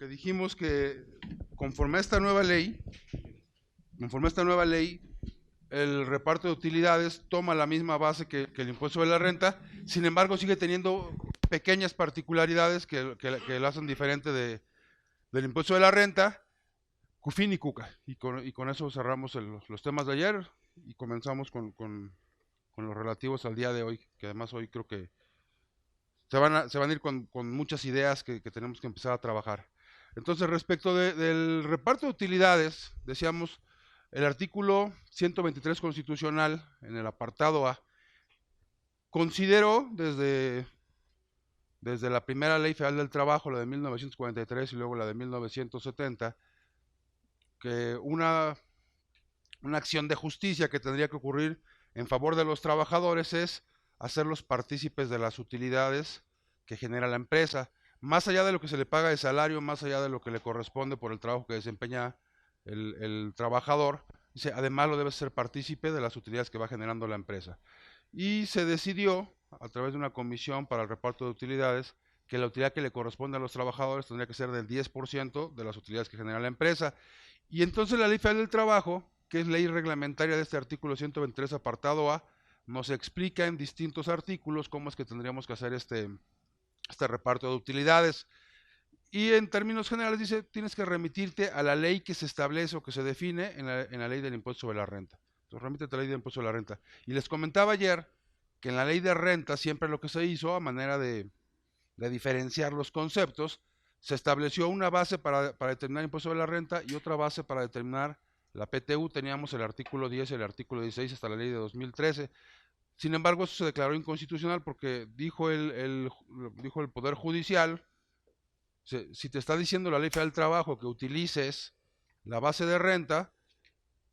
porque dijimos que conforme a esta nueva ley, el reparto de utilidades toma la misma base que el impuesto sobre la renta, sin embargo sigue teniendo pequeñas particularidades que lo hacen diferente del impuesto de la renta, CUFIN y CUCA. Y con eso cerramos los temas de ayer y comenzamos con los relativos al día de hoy, que además hoy creo que se van a ir con muchas ideas que tenemos que empezar a trabajar. Entonces, respecto del reparto de utilidades, decíamos, el artículo 123 constitucional, en el apartado A, consideró desde la primera Ley Federal del Trabajo, la de 1943 y luego la de 1970, que una acción de justicia que tendría que ocurrir en favor de los trabajadores es hacerlos partícipes de las utilidades que genera la empresa, más allá de lo que se le paga de salario, más allá de lo que le corresponde por el trabajo que desempeña el trabajador, dice, además lo debe ser partícipe de las utilidades que va generando la empresa. Y se decidió, a través de una comisión para el reparto de utilidades, que la utilidad que le corresponde a los trabajadores tendría que ser del 10% de las utilidades que genera la empresa. Y entonces la Ley Federal del Trabajo, que es ley reglamentaria de este artículo 123 apartado A, nos explica en distintos artículos cómo es que tendríamos que hacer este reparto de utilidades. Y en términos generales dice, tienes que remitirte a la ley que se establece o que se define en la ley del impuesto sobre la renta. Entonces remítete a la ley del impuesto sobre la renta. Y les comentaba ayer que en la ley de renta siempre lo que se hizo, a manera de diferenciar los conceptos, se estableció una base para determinar el impuesto sobre la renta y otra base para determinar la PTU. Teníamos el artículo 10 y el artículo 16 hasta la ley de 2013. Sin embargo, eso se declaró inconstitucional porque dijo el Poder Judicial, si te está diciendo la Ley Federal del Trabajo que utilices la base de renta,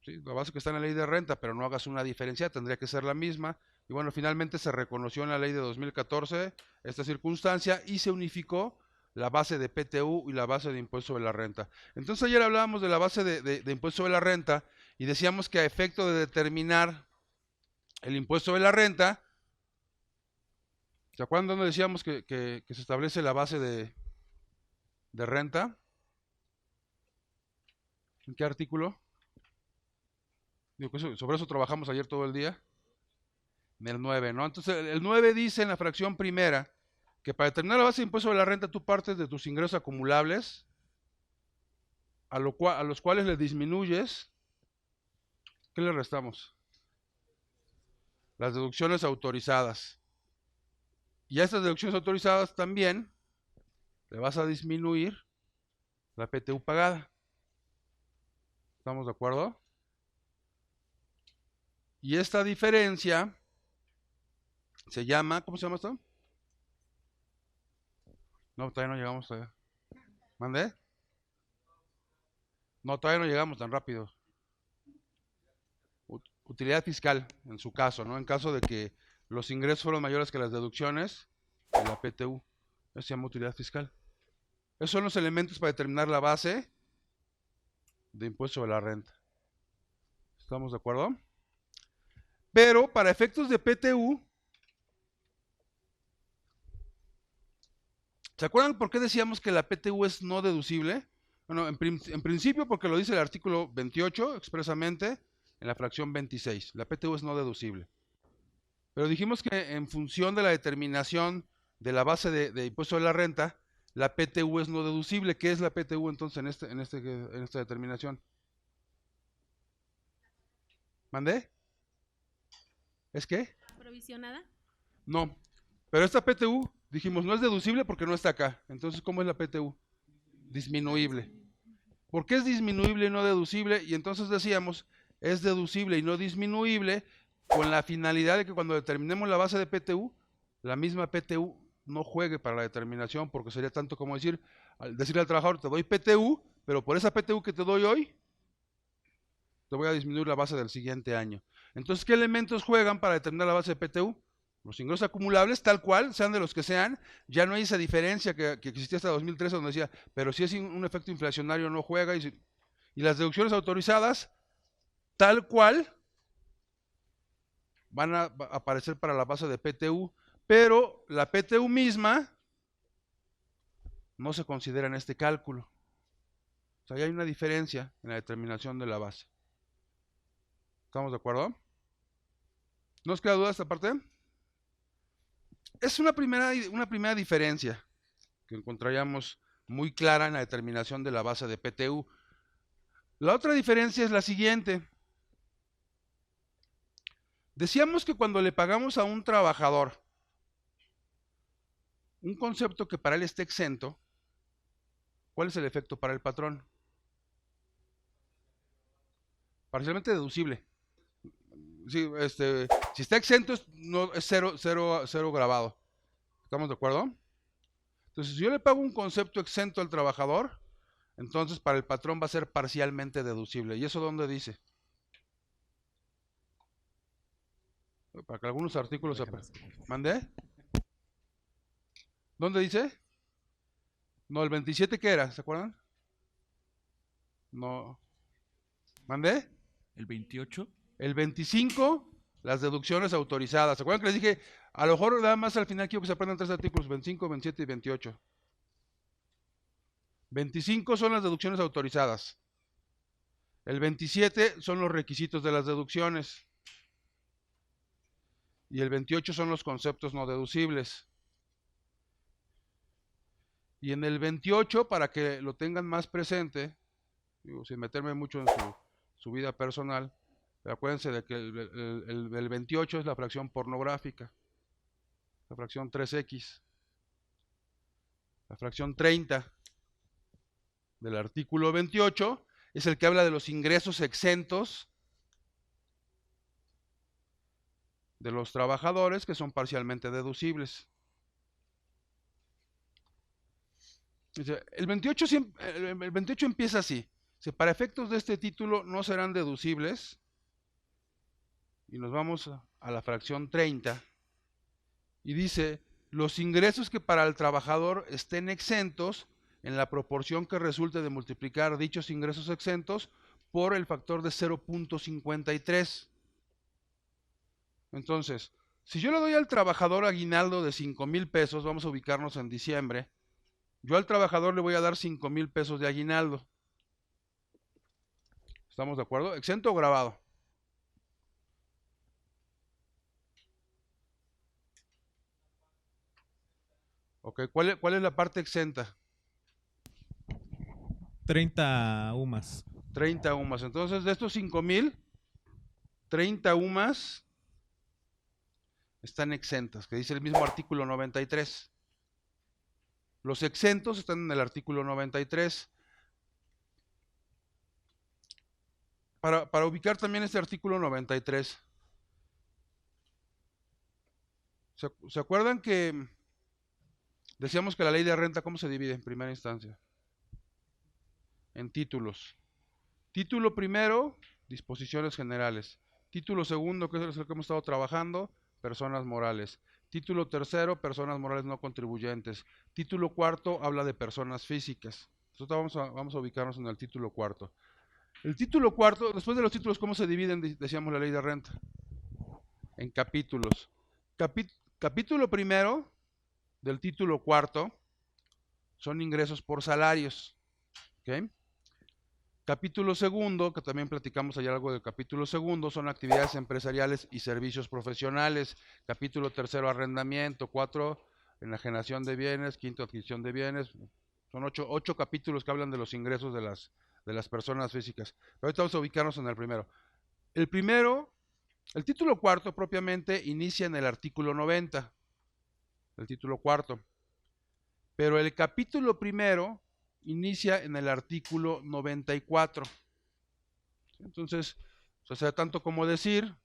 ¿sí?, la base que está en la ley de renta, pero no hagas una diferencia, tendría que ser la misma. Y bueno, finalmente se reconoció en la ley de 2014 esta circunstancia y se unificó la base de PTU y la base de impuesto sobre la renta. Entonces ayer hablábamos de la base de impuesto sobre la renta y decíamos que a efecto de determinar el impuesto sobre la renta, ¿se acuerdan dónde decíamos que se establece la base de renta? ¿En qué artículo? Digo, sobre eso trabajamos ayer todo el día. En el 9, ¿no? Entonces, el 9 dice en la fracción primera que para determinar la base de impuesto sobre la renta tú partes de tus ingresos acumulables, a los cuales le disminuyes. ¿Qué le restamos? Las deducciones autorizadas. Y a estas deducciones autorizadas también le vas a disminuir la PTU pagada. ¿Estamos de acuerdo? Y esta diferencia se llama, ¿cómo se llama esto? No, todavía no llegamos todavía. ¿Mandé? No, todavía no llegamos tan rápido. Utilidad fiscal, en su caso, ¿no? En caso de que los ingresos fueron mayores que las deducciones de la PTU. Eso se llama utilidad fiscal. Esos son los elementos para determinar la base de impuesto sobre la renta. ¿Estamos de acuerdo? Pero para efectos de PTU, ¿se acuerdan por qué decíamos que la PTU es no deducible? Bueno, en principio porque lo dice el artículo 28 expresamente en la fracción 26. La PTU es no deducible. Pero dijimos que en función de la determinación de la base de impuesto sobre la renta, la PTU es no deducible. ¿Qué es la PTU entonces en esta determinación? ¿Mandé? ¿Es qué? ¿Provisionada? No. Pero esta PTU, dijimos, no es deducible porque no está acá. Entonces, ¿cómo es la PTU? Disminuible. ¿Por qué es disminuible y no deducible? Y entonces decíamos, es deducible y no disminuible con la finalidad de que cuando determinemos la base de PTU, la misma PTU no juegue para la determinación, porque sería tanto como decirle al trabajador, te doy PTU, pero por esa PTU que te doy hoy, te voy a disminuir la base del siguiente año. Entonces, ¿qué elementos juegan para determinar la base de PTU? Los ingresos acumulables, tal cual, sean de los que sean, ya no hay esa diferencia que existía hasta 2013, donde decía, pero si es un efecto inflacionario no juega, y las deducciones autorizadas, tal cual, van a aparecer para la base de PTU, pero la PTU misma no se considera en este cálculo. sea, ahí hay una diferencia en la determinación de la base. ¿Estamos de acuerdo? ¿No os queda duda esta parte? Es una primera diferencia que encontraríamos muy clara en la determinación de la base de PTU. La otra diferencia es la siguiente. Decíamos que cuando le pagamos a un trabajador un concepto que para él esté exento, ¿cuál es el efecto para el patrón? Parcialmente deducible. Sí, si está exento es cero grabado. ¿Estamos de acuerdo? Entonces, si yo le pago un concepto exento al trabajador, entonces para el patrón va a ser parcialmente deducible. ¿Y eso dónde dice? Para que algunos artículos... ¿Mandé? ¿Dónde dice? No, el 27, ¿qué era? ¿Se acuerdan? No. ¿Mandé? ¿El 28? El 25, las deducciones autorizadas. ¿Se acuerdan que les dije? A lo mejor nada más al final quiero que se aprendan 3 artículos, 25, 27 y 28. 25 son las deducciones autorizadas. El 27 son los requisitos de las deducciones. Y el 28 son los conceptos no deducibles. Y en el 28, para que lo tengan más presente, digo, sin meterme mucho en su vida personal, acuérdense de que el 28 es la fracción pornográfica, la fracción 3x, la fracción 30 del artículo 28 es el que habla de los ingresos exentos de los trabajadores que son parcialmente deducibles. El 28 empieza así. Para efectos de este título no serán deducibles. Y nos vamos a la fracción 30. Y dice, los ingresos que para el trabajador estén exentos en la proporción que resulte de multiplicar dichos ingresos exentos por el factor de 0.53. Entonces, si yo le doy al trabajador aguinaldo de 5,000 pesos, vamos a ubicarnos en diciembre, yo al trabajador le voy a dar 5,000 pesos de aguinaldo. ¿Estamos de acuerdo? ¿Exento o grabado? Ok, ¿cuál es la parte exenta? 30 UMAS. 30 UMAS. Entonces, de estos 5,000, 30 UMAS están exentas, que dice el mismo artículo 93. Los exentos están en el artículo 93. Para ubicar también este artículo 93, ¿se acuerdan que decíamos que la ley de renta, ¿cómo se divide en primera instancia? En títulos. Título primero, disposiciones generales. Título segundo, que es el que hemos estado trabajando, personas morales. Título tercero, personas morales no contribuyentes. Título cuarto habla de personas físicas. Nosotros vamos a ubicarnos en el título cuarto. El título cuarto, después de los títulos, ¿cómo se dividen? Decíamos la ley de renta. En capítulos. Capítulo primero del título cuarto son ingresos por salarios. ¿Okay? Capítulo segundo, que también platicamos ayer algo del capítulo segundo, son actividades empresariales y servicios profesionales. Capítulo tercero, arrendamiento. 4, enajenación de bienes. 5, adquisición de bienes. Son 8 capítulos que hablan de los ingresos de las personas físicas. Pero ahorita vamos a ubicarnos en el primero. El título cuarto propiamente inicia en el artículo 90. El título cuarto. Pero el capítulo primero inicia en el artículo 94. Entonces, o sea, tanto como decir,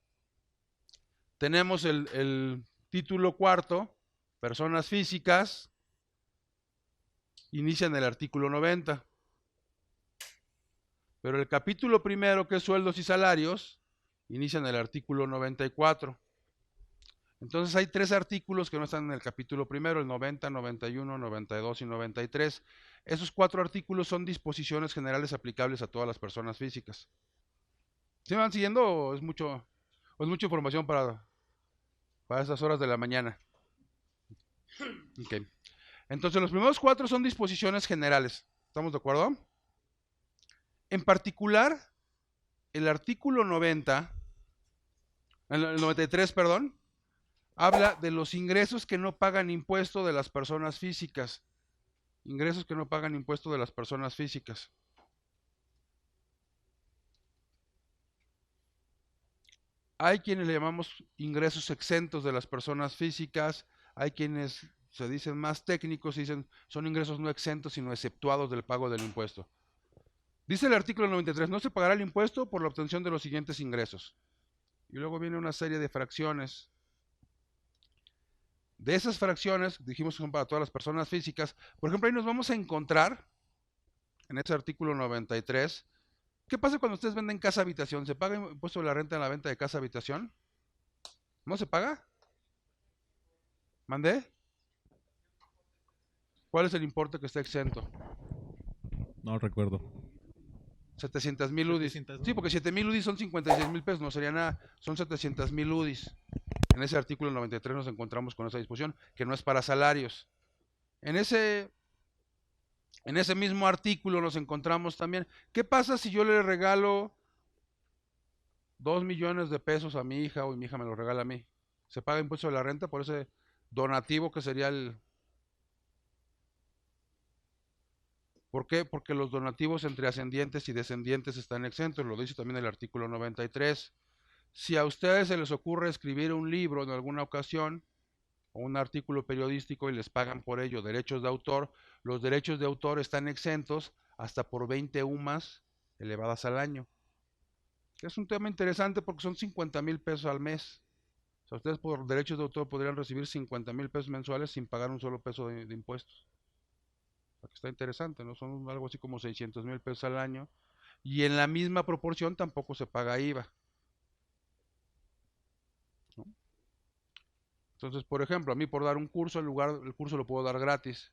tenemos el título cuarto, personas físicas, inicia en el artículo 90. Pero el capítulo primero, que es sueldos y salarios, inicia en el artículo 94. Entonces hay 3 artículos que no están en el capítulo primero, el 90, 91, 92 y 93. Esos 4 artículos son disposiciones generales aplicables a todas las personas físicas. ¿Sí me van siguiendo o es mucha información para estas horas de la mañana? Okay. Entonces los primeros 4 son disposiciones generales. ¿Estamos de acuerdo? En particular, el artículo 90, el 93, perdón, habla de los ingresos que no pagan impuesto de las personas físicas. Ingresos que no pagan impuesto de las personas físicas. Hay quienes le llamamos ingresos exentos de las personas físicas, hay quienes se dicen más técnicos y dicen son ingresos no exentos sino exceptuados del pago del impuesto. Dice el artículo 93, no se pagará el impuesto por la obtención de los siguientes ingresos. Y luego viene una serie de fracciones. De esas fracciones, dijimos que son para todas las personas físicas. Por ejemplo, ahí nos vamos a encontrar, en ese artículo 93, ¿qué pasa cuando ustedes venden casa habitación? ¿Se paga impuesto de la renta en la venta de casa habitación? ¿No se paga? ¿Mandé? ¿Cuál es el importe que está exento? No recuerdo. 700,000 UDIs. 700,000. Sí, porque 7,000 UDIs son 56,000 pesos, no sería nada, son 700,000 UDIs. En ese artículo 93 nos encontramos con esa disposición, que no es para salarios. En ese mismo artículo nos encontramos también, ¿qué pasa si yo le regalo 2 millones de pesos a mi hija o mi hija me lo regala a mí? ¿Se paga impuesto de la renta por ese donativo que sería el... ¿Por qué? Porque los donativos entre ascendientes y descendientes están exentos, lo dice también el artículo 93. Si a ustedes se les ocurre escribir un libro en alguna ocasión, o un artículo periodístico y les pagan por ello derechos de autor, los derechos de autor están exentos hasta por 20 UMAS elevadas al año. Es un tema interesante porque son 50,000 pesos al mes. O sea, ustedes por derechos de autor podrían recibir 50,000 pesos mensuales sin pagar un solo peso de impuestos. O sea, que está interesante, ¿no? Son algo así como 600,000 pesos al año. Y en la misma proporción tampoco se paga IVA. ¿No? Entonces, por ejemplo, a mí por dar un curso, el curso lo puedo dar gratis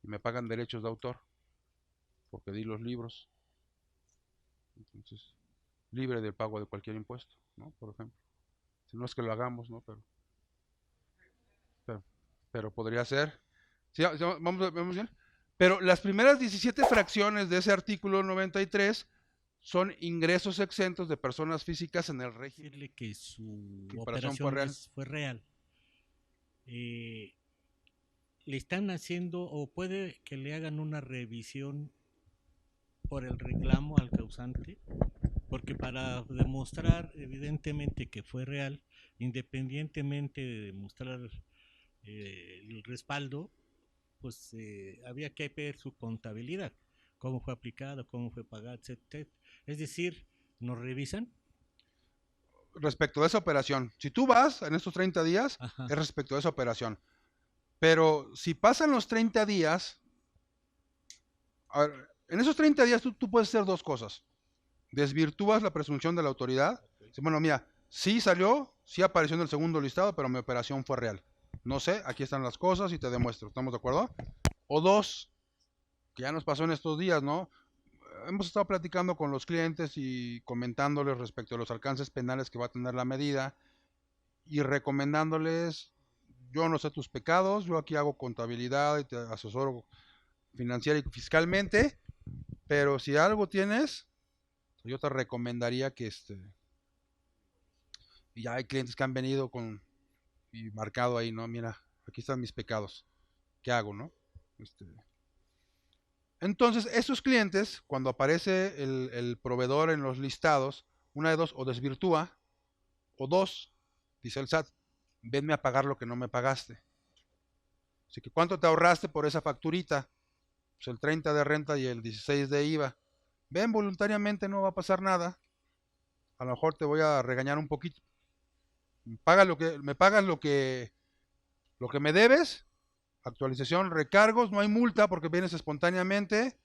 y me pagan derechos de autor porque di los libros. Entonces, libre del pago de cualquier impuesto, ¿no? Por ejemplo. Si no es que lo hagamos, ¿no? Pero, pero podría ser. ¿Sí? ¿Vamos bien? Pero las primeras 17 fracciones de ese artículo 93 son ingresos exentos de personas físicas en el régimen. Decirle que su Operación operación fue real. Le están haciendo, o puede que le hagan una revisión por el reclamo al causante, porque para demostrar evidentemente que fue real, independientemente de demostrar el respaldo, pues había que ver su contabilidad, cómo fue aplicado, cómo fue pagado, etc. Es decir, nos revisan. Respecto de esa operación, si tú vas en estos 30 días, Ajá. es respecto de esa operación. Pero si pasan los 30 días, a ver, en esos 30 días tú puedes hacer dos cosas. Desvirtúas la presunción de la autoridad. Dices, bueno, mira, sí salió, sí apareció en el segundo listado, pero mi operación fue real. No sé, aquí están las cosas y te demuestro. ¿Estamos de acuerdo? O dos, que ya nos pasó en estos días, ¿no? Hemos estado platicando con los clientes y comentándoles respecto a los alcances penales que va a tener la medida y recomendándoles, yo no sé tus pecados, yo aquí hago contabilidad y te asesoro financiera y fiscalmente, pero si algo tienes, yo te recomendaría que y ya hay clientes que han venido con y marcado ahí, ¿no? Mira, aquí están mis pecados, ¿qué hago, no? Entonces, esos clientes, cuando aparece el proveedor en los listados, una de dos, o desvirtúa, o dos, dice el SAT, venme a pagar lo que no me pagaste. Así que, ¿cuánto te ahorraste por esa facturita? Pues el 30 de renta y el 16 de IVA. Ven, voluntariamente no va a pasar nada. A lo mejor te voy a regañar un poquito. Me pagas lo que me debes. Actualización, recargos, no hay multa porque vienes espontáneamente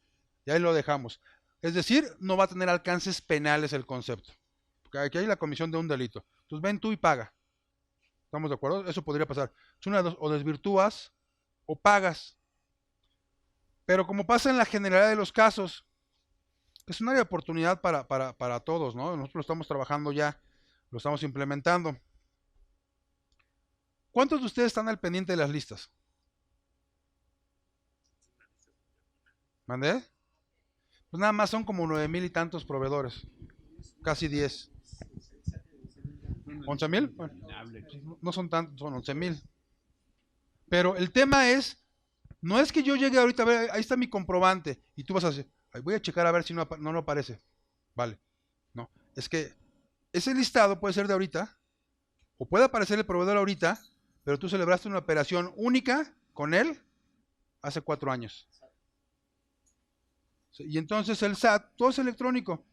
y ahí lo dejamos. Es decir, no va a tener alcances penales el concepto. Porque aquí hay la comisión de un delito. Entonces ven tú y paga. ¿Estamos de acuerdo? Eso podría pasar. Es una de dos, o desvirtúas o pagas. Pero como pasa en la generalidad de los casos, es un área de oportunidad para todos, ¿no? Nosotros lo estamos trabajando ya, lo estamos implementando. ¿Cuántos de ustedes están al pendiente de las listas? ¿Mandé? Pues nada más son como 9,000 y tantos proveedores, casi 10. ¿11,000? Bueno, no son tantos, son 11,000. Pero el tema es, no es que yo llegue ahorita a ver, ahí está mi comprobante, y tú vas a decir, voy a checar a ver si no aparece. Vale, no, es que ese listado puede ser de ahorita, o puede aparecer el proveedor ahorita, pero tú celebraste una operación única con él hace 4 años. Y entonces el SAT, todo es electrónico.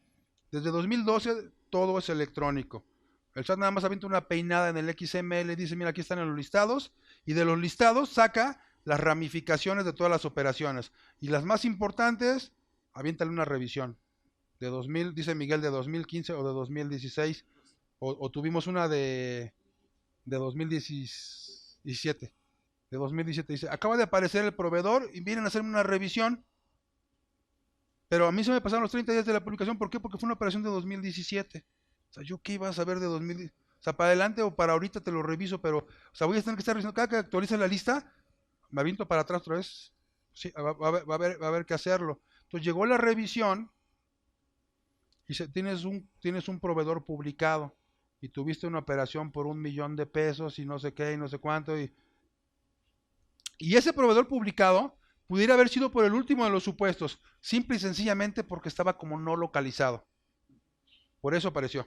Desde 2012 todo es electrónico. El SAT nada más avienta una peinada en el XML, dice, mira, aquí están en los listados, y de los listados saca las ramificaciones de todas las operaciones. Y las más importantes, aviéntale una revisión. De 2000, dice Miguel, de 2015 o de 2016, o tuvimos una de 2017. De 2017 dice, acaba de aparecer el proveedor y vienen a hacerme una revisión. Pero a mí se me pasaron los 30 días de la publicación. ¿Por qué? Porque fue una operación de 2017. O sea, ¿yo qué iba a saber de 2000? O sea, para adelante o para ahorita te lo reviso, pero, o sea, voy a tener que estar revisando. Cada que actualice la lista, me aviento para atrás otra vez. Sí, va a haber que hacerlo. Entonces llegó la revisión y tienes un proveedor publicado y tuviste una operación por $1,000,000 y no sé qué y no sé cuánto. Y ese proveedor publicado pudiera haber sido por el último de los supuestos, simple y sencillamente porque estaba como no localizado. Por eso apareció.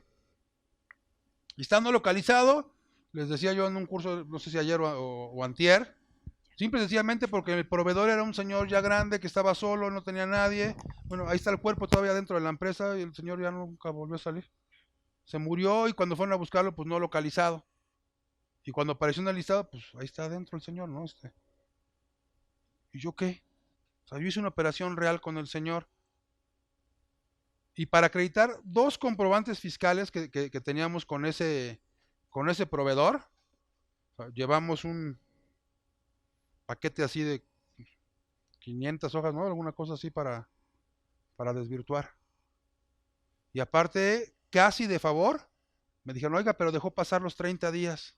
Y estando localizado, les decía yo en un curso, no sé si ayer o antier, simple y sencillamente porque el proveedor era un señor ya grande que estaba solo, no tenía nadie. Bueno, ahí está el cuerpo todavía dentro de la empresa y el señor ya nunca volvió a salir. Se murió y cuando fueron a buscarlo, pues no localizado. Y cuando apareció en el listado, pues ahí está adentro el señor, ¿no? ¿Y yo qué? O sea, yo hice una operación real con el señor. Y para acreditar 2 comprobantes fiscales que teníamos con ese proveedor, o sea, llevamos un paquete así de 500 hojas, ¿no? Alguna cosa así para desvirtuar. Y aparte, casi de favor, me dijeron, oiga, pero dejó pasar los 30 días.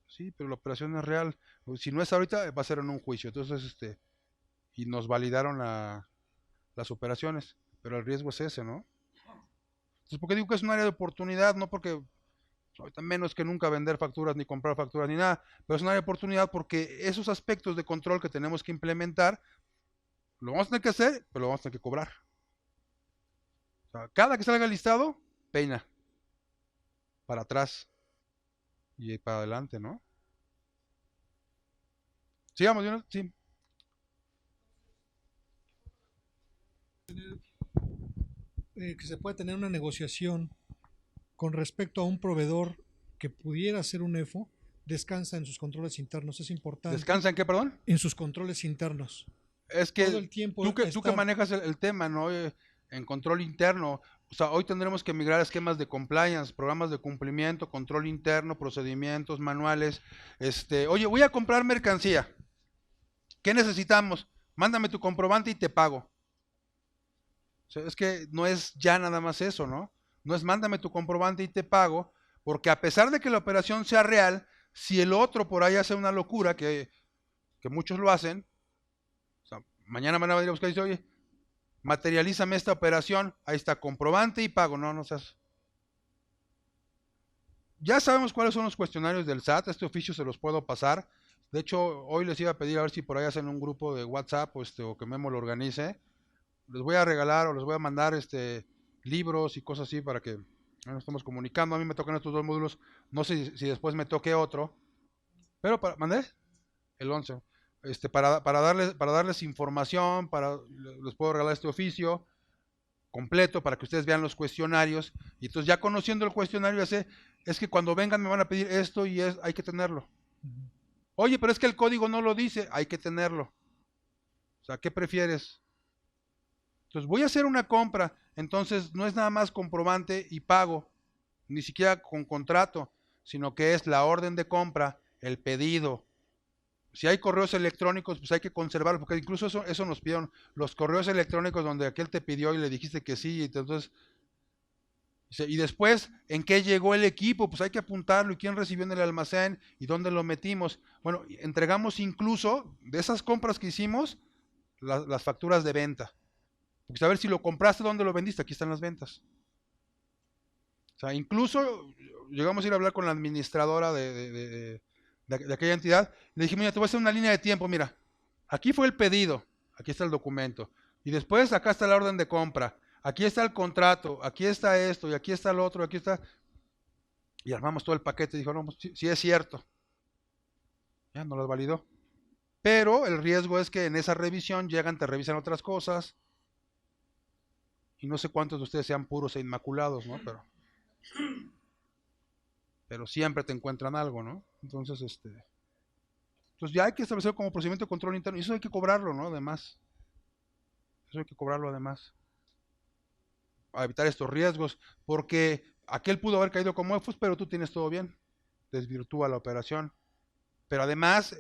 Sí, pero la operación es real. Si no es ahorita, va a ser en un juicio. Entonces, y nos validaron las operaciones. Pero el riesgo es ese, ¿no? Entonces, ¿por qué digo que es un área de oportunidad? No porque ahorita menos que nunca vender facturas, ni comprar facturas, ni nada. Pero es un área de oportunidad porque esos aspectos de control que tenemos que implementar, lo vamos a tener que hacer, pero lo vamos a tener que cobrar. O sea, cada que salga el listado, peina. Para atrás. Y para adelante, ¿no? Sigamos, ¿no? Sí. Que se puede tener una negociación con respecto a un proveedor que pudiera ser un EFO, descansa en sus controles internos. Es importante. ¿Descansa en qué, perdón? En sus controles internos. Es que todo el tiempo tú que manejas el tema, ¿no? En control interno. O sea, hoy tendremos que migrar a esquemas de compliance, programas de cumplimiento, control interno, procedimientos, manuales. Oye, voy a comprar mercancía. ¿Qué necesitamos? Mándame tu comprobante y te pago. O sea, es que no es ya nada más eso, ¿no? No es mándame tu comprobante y te pago, porque a pesar de que la operación sea real, si el otro por ahí hace una locura, que muchos lo hacen, o sea, mañana van a venir a buscar y dice, oye, materialízame esta operación, ahí está, comprobante y pago. No seas. Ya sabemos cuáles son los cuestionarios del SAT, este oficio se los puedo pasar. De hecho, hoy les iba a pedir a ver si por ahí hacen un grupo de WhatsApp o que Memo lo organice. Les voy a regalar o les voy a mandar libros y cosas así para que nos estemos comunicando. A mí me tocan estos 2 módulos, no sé si después me toque otro, pero ¿mandé? El 11. Para darles información, les puedo regalar este oficio completo para que ustedes vean los cuestionarios, y entonces ya conociendo el cuestionario es que cuando vengan me van a pedir esto y hay que tenerlo. Oye, pero es que el código no lo dice, hay que tenerlo. O sea, ¿qué prefieres? Entonces voy a hacer una compra, entonces no es nada más comprobante y pago, ni siquiera con contrato, sino que es la orden de compra, el pedido. Si hay correos electrónicos, pues hay que conservarlos, porque incluso eso nos pidieron, los correos electrónicos donde aquel te pidió y le dijiste que sí, y entonces, y después, ¿en qué llegó el equipo? Pues hay que apuntarlo, y quién recibió en el almacén, y dónde lo metimos. Bueno, entregamos incluso, de esas compras que hicimos, las facturas de venta. Porque saber si lo compraste, dónde lo vendiste, aquí están las ventas. O sea, incluso llegamos a ir a hablar con la administradora de aquella entidad. Le dije, mira, te voy a hacer una línea de tiempo, mira, aquí fue el pedido, aquí está el documento. Y después acá está la orden de compra, aquí está el contrato, aquí está esto, y aquí está el otro, aquí está... Y armamos todo el paquete y dijo, no, pues, sí es cierto. Ya no lo validó. Pero el riesgo es que en esa revisión llegan, te revisan otras cosas. Y no sé cuántos de ustedes sean puros e inmaculados, ¿no? Pero siempre te encuentran algo, ¿no? Entonces, entonces ya hay que establecer como procedimiento de control interno. Y eso hay que cobrarlo, ¿no? Además. Eso hay que cobrarlo además. Para evitar estos riesgos. Porque aquel pudo haber caído como EFUS, pero tú tienes todo bien. Desvirtúa la operación. Pero además,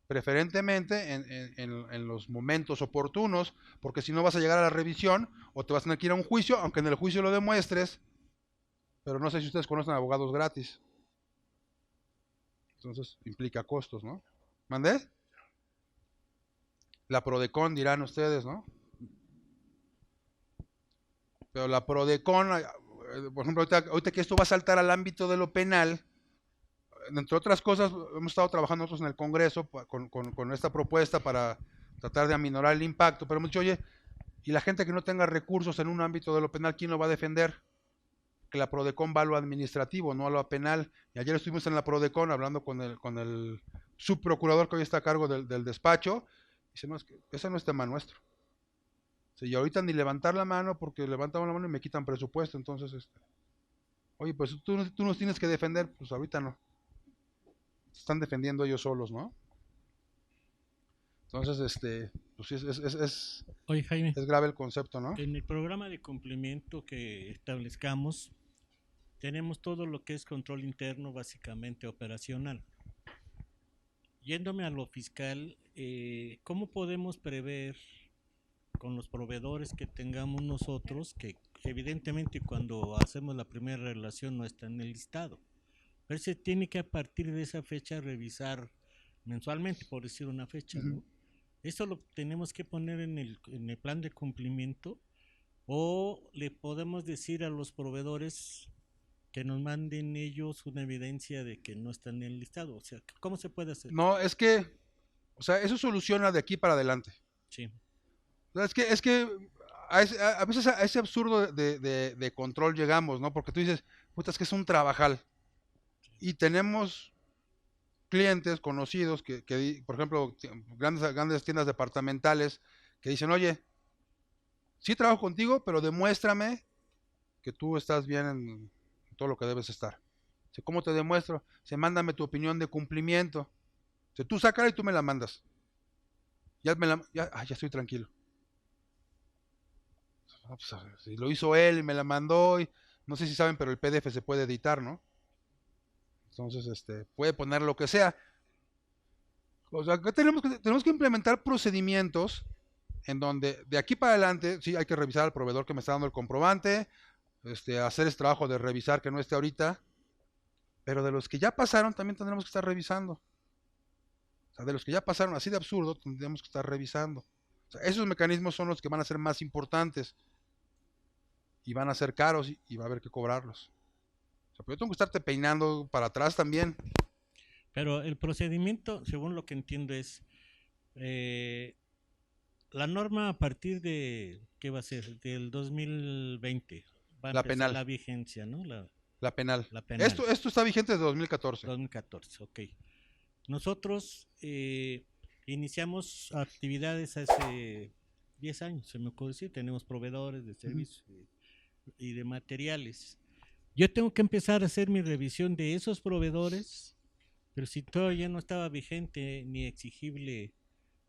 preferentemente en los momentos oportunos, porque si no vas a llegar a la revisión o te vas a tener que ir a un juicio, aunque en el juicio lo demuestres, pero no sé si ustedes conocen abogados gratis. Entonces implica costos, ¿no? ¿Mandé? La Prodecon dirán ustedes, ¿no? Pero la Prodecon, por ejemplo, ahorita que esto va a saltar al ámbito de lo penal, entre otras cosas, hemos estado trabajando nosotros en el Congreso con esta propuesta para tratar de aminorar el impacto, pero hemos dicho, oye, y la gente que no tenga recursos en un ámbito de lo penal, ¿quién lo va a defender? Que la Prodecon va a lo administrativo, no a lo penal. Y ayer estuvimos en la Prodecon hablando con el subprocurador que hoy está a cargo del despacho, y dice, no, es que ese no es tema nuestro. Y ahorita ni levantar la mano, porque levantan la mano y me quitan presupuesto, entonces, oye, pues tú nos tienes que defender, pues ahorita no. Se están defendiendo ellos solos, ¿no? Entonces, pues Oye, Jaime, es grave el concepto, ¿no? en el programa de cumplimiento que establezcamos, tenemos todo lo que es control interno, básicamente operacional. Yéndome a lo fiscal, ¿cómo podemos prever con los proveedores que tengamos nosotros, que evidentemente cuando hacemos la primera relación no está en el listado, pero se tiene que a partir de esa fecha revisar mensualmente, por decir una fecha, ¿no? ¿Eso lo tenemos que poner en el plan de cumplimiento o le podemos decir a los proveedores que nos manden ellos una evidencia de que no están en el listado? O sea, ¿cómo se puede hacer? No, es que, o sea, eso soluciona de aquí para adelante. Sí. O sea, es que a veces a ese absurdo de control llegamos, ¿no? Porque tú dices, puta, es que es un trabajal. Y tenemos clientes conocidos que por ejemplo, grandes tiendas departamentales que dicen, oye, sí trabajo contigo, pero demuéstrame que tú estás bien en todo lo que debes estar. ¿Cómo te demuestro? Mándame tu opinión de cumplimiento. Tú sácala y tú me la mandas. Ya estoy tranquilo. Pues, si lo hizo él y me la mandó, y no sé si saben, pero el PDF se puede editar, ¿no? Entonces, puede poner lo que sea. O sea, acá tenemos que implementar procedimientos en donde de aquí para adelante, sí, hay que revisar al proveedor que me está dando el comprobante, hacer ese trabajo de revisar que no esté ahorita, pero de los que ya pasaron también tendremos que estar revisando. O sea, de los que ya pasaron así de absurdo, tendremos que estar revisando. O sea, esos mecanismos son los que van a ser más importantes y van a ser caros y va a haber que cobrarlos. O sea, pero yo tengo que estarte peinando para atrás también. Pero el procedimiento, según lo que entiendo, es la norma a partir de, ¿qué va a ser? Del 2020. Va a La empezar penal. la vigencia, ¿no? La penal. La penal. Esto está vigente desde 2014. 2014, ok. Nosotros iniciamos actividades hace 10 años, se me ocurre decir, tenemos proveedores de servicios y de materiales. Yo tengo que empezar a hacer mi revisión de esos proveedores, pero si todavía no estaba vigente ni exigible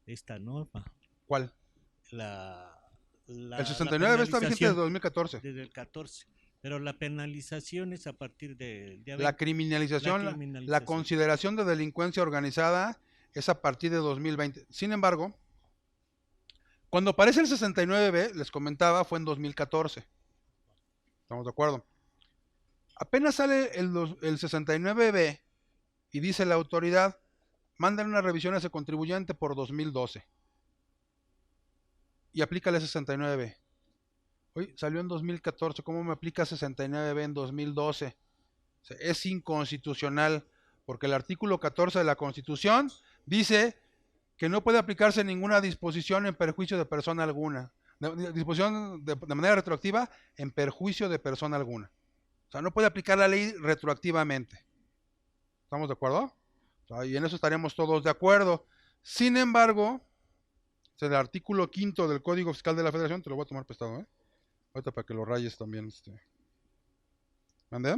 esta norma. ¿Cuál? El El 69 está vigente desde 2014. Desde el 14. Pero la penalización es a partir de la criminalización, la consideración de delincuencia organizada es a partir de 2020. Sin embargo, cuando aparece el 69B, les comentaba, fue en 2014. ¿Estamos de acuerdo? Apenas sale el 69B y dice la autoridad, mandan una revisión a ese contribuyente por 2012 y aplícale el 69B. Hoy salió en 2014, ¿cómo me aplica 69B en 2012? O sea, es inconstitucional, porque el artículo 14 de la Constitución dice que no puede aplicarse ninguna disposición en perjuicio de persona alguna. Disposición de manera retroactiva en perjuicio de persona alguna. O sea, no puede aplicar la ley retroactivamente. ¿Estamos de acuerdo? O sea, y en eso estaríamos todos de acuerdo. Sin embargo, el artículo 5 del Código Fiscal de la Federación, te lo voy a tomar prestado, ¿eh? Ahorita para que lo rayes también. ¿Mande?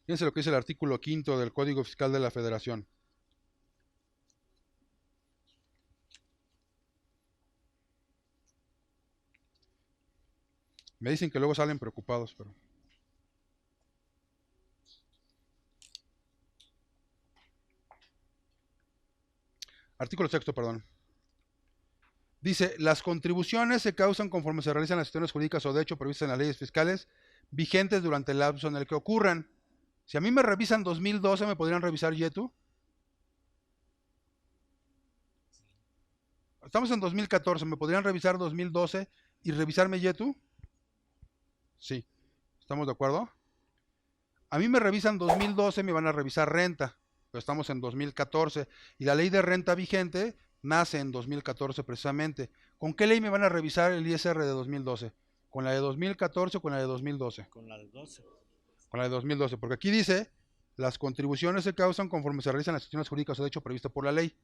Fíjense lo que dice el artículo 5 del Código Fiscal de la Federación. Me dicen que luego salen preocupados, pero... Artículo 6, perdón. Dice, las contribuciones se causan conforme se realizan las acciones jurídicas o de hecho previstas en las leyes fiscales vigentes durante el lapso en el que ocurran. Si a mí me revisan 2012, ¿me podrían revisar YETU? Estamos en 2014, ¿me podrían revisar 2012 y revisarme YETU? Sí. ¿Estamos de acuerdo? A mí me revisan 2012, me van a revisar renta, pero estamos en 2014 y la ley de renta vigente nace en 2014 precisamente. ¿Con qué ley me van a revisar el ISR de 2012? ¿Con la de 2014 o con la de 2012? Con la de 12. Con la de 2012, porque aquí dice, las contribuciones se causan conforme se realizan las acciones jurídicas o de hecho previstas por la ley.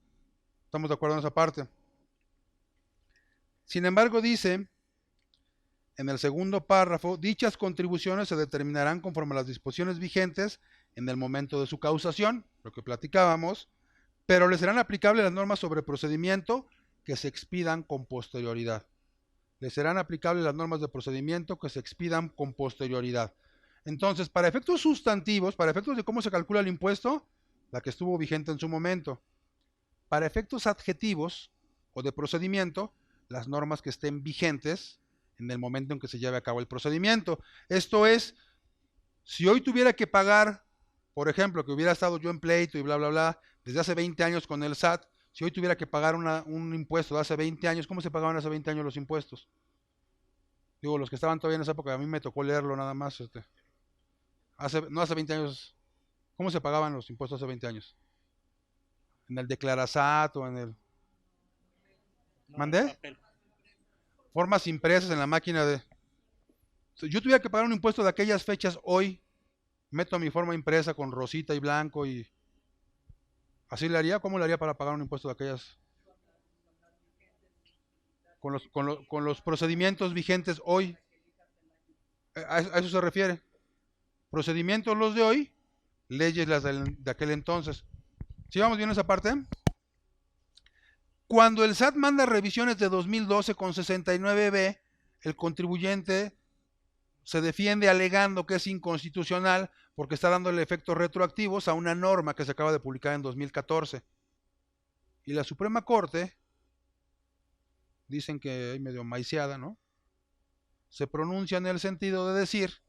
¿Estamos de acuerdo en esa parte? Sin embargo, dice, en el segundo párrafo, dichas contribuciones se determinarán conforme a las disposiciones vigentes en el momento de su causación, lo que platicábamos, pero les serán aplicables las normas sobre procedimiento que se expidan con posterioridad. Les serán aplicables las normas de procedimiento que se expidan con posterioridad. Entonces, para efectos sustantivos, para efectos de cómo se calcula el impuesto, la que estuvo vigente en su momento. Para efectos adjetivos o de procedimiento, las normas que estén vigentes en el momento en que se lleve a cabo el procedimiento. Esto es, si hoy tuviera que pagar, por ejemplo, que hubiera estado yo en pleito y bla, bla, bla, desde hace 20 años con el SAT, si hoy tuviera que pagar un impuesto de hace 20 años, ¿cómo se pagaban hace 20 años los impuestos? Digo, los que estaban todavía en esa época, a mí me tocó leerlo nada más. No hace 20 años, ¿cómo se pagaban los impuestos hace 20 años? ¿En el Declarasat o en el...? No, ¿Mandé? Formas impresas en la máquina de... Si yo tuviera que pagar un impuesto de aquellas fechas hoy, meto mi forma impresa con rosita y blanco y... ¿Así le haría? ¿Cómo le haría para pagar un impuesto de aquellas? Con los procedimientos vigentes hoy. A eso se refiere. Procedimientos los de hoy, leyes las de aquel entonces. ¿Sí vamos bien esa parte? Cuando el SAT manda revisiones de 2012 con 69B, el contribuyente se defiende alegando que es inconstitucional porque está dándole efectos retroactivos a una norma que se acaba de publicar en 2014. Y la Suprema Corte, dicen que hay medio maiceada, ¿no? Se pronuncia en el sentido de decir,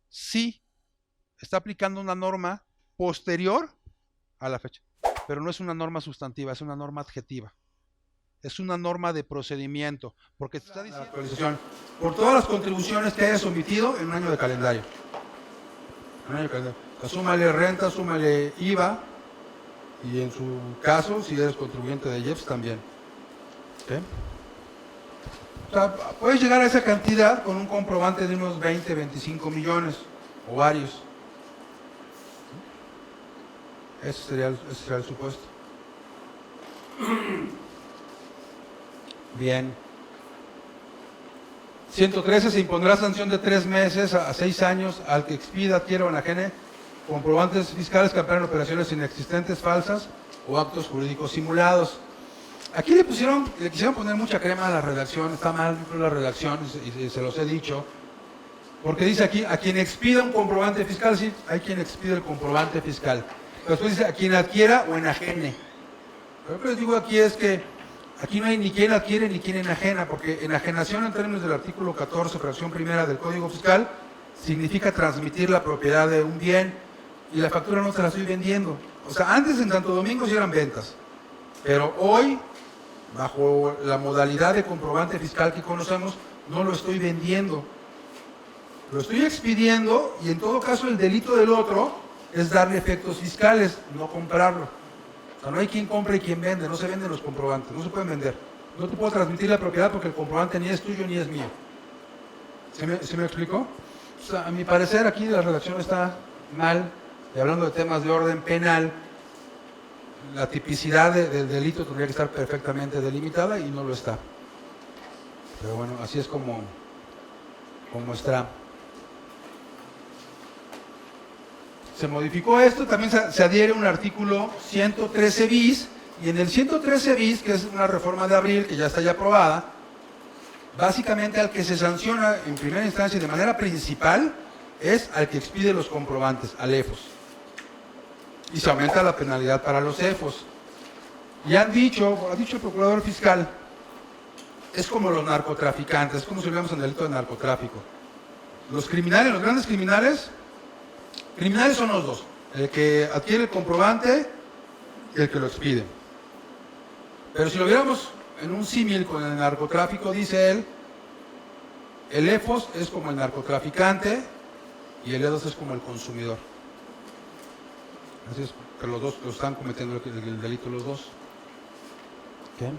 sí, está aplicando una norma posterior a la fecha, pero no es una norma sustantiva, es una norma adjetiva. Es una norma de procedimiento, porque te está diciendo actualización por todas las contribuciones que hayas omitido en un año de calendario. Un año de calendario. O sea, súmale renta, súmale IVA, y en su caso, si eres contribuyente de IEPS, también. ¿Sí? O sea, puedes llegar a esa cantidad con un comprobante de unos 20, 25 millones, o varios. Ese sería el supuesto. Bien. 113. Se impondrá sanción de 3 meses a 6 años al que expida, adquiera o enajene comprobantes fiscales que amparan operaciones inexistentes, falsas o actos jurídicos simulados. Aquí le quisieron poner mucha crema a la redacción. Está mal la redacción y se los he dicho. Porque dice aquí, a quien expida un comprobante fiscal, sí, hay quien expide el comprobante fiscal. Pero después dice, a quien adquiera o enajene. Lo que les digo aquí es que aquí no hay ni quien adquiere ni quien enajena, porque enajenación en términos del artículo 14, fracción primera del Código Fiscal, significa transmitir la propiedad de un bien y la factura no se la estoy vendiendo. O sea, antes en Santo Domingo sí eran ventas, pero hoy bajo la modalidad de comprobante fiscal que conocemos, no lo estoy vendiendo. Lo estoy expidiendo y en todo caso el delito del otro es darle efectos fiscales, no comprarlo. O sea, no hay quien compre y quien vende, no se venden los comprobantes, no se pueden vender. No te puedo transmitir la propiedad porque el comprobante ni es tuyo ni es mío. ¿Se me explicó? O sea, a mi parecer aquí la redacción está mal, y hablando de temas de orden penal, la tipicidad del delito tendría que estar perfectamente delimitada y no lo está. Pero bueno, así es como está. Se modificó esto, también se adhiere un artículo 113 bis, y en el 113 bis, que es una reforma de abril que ya está ya aprobada, básicamente al que se sanciona en primera instancia y de manera principal es al que expide los comprobantes, al EFOS. Y se aumenta la penalidad para los EFOS. Y ha dicho el procurador fiscal, es como los narcotraficantes, es como si hubiéramos en delito de narcotráfico. Los criminales, los grandes criminales son los dos, el que adquiere el comprobante y el que lo expide. Pero si lo viéramos en un símil con el narcotráfico, dice él, el EFOS es como el narcotraficante y el E2 es como el consumidor. Así es, pero los dos lo están cometiendo el delito los dos. ¿Qué?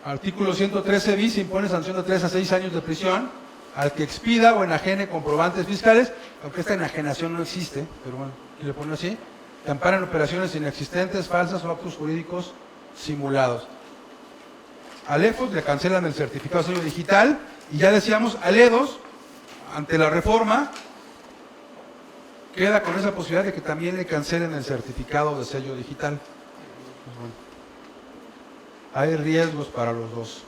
Artículo 113 bis, impone sanción de 3 a 6 años de prisión al que expida o enajene comprobantes fiscales, aunque esta enajenación no existe, pero bueno, aquí le pone así, que amparan operaciones inexistentes, falsas o actos jurídicos simulados. Al EFOS le cancelan el certificado de sello digital y ya decíamos, al E2, ante la reforma, queda con esa posibilidad de que también le cancelen el certificado de sello digital. Pues bueno, hay riesgos para los dos.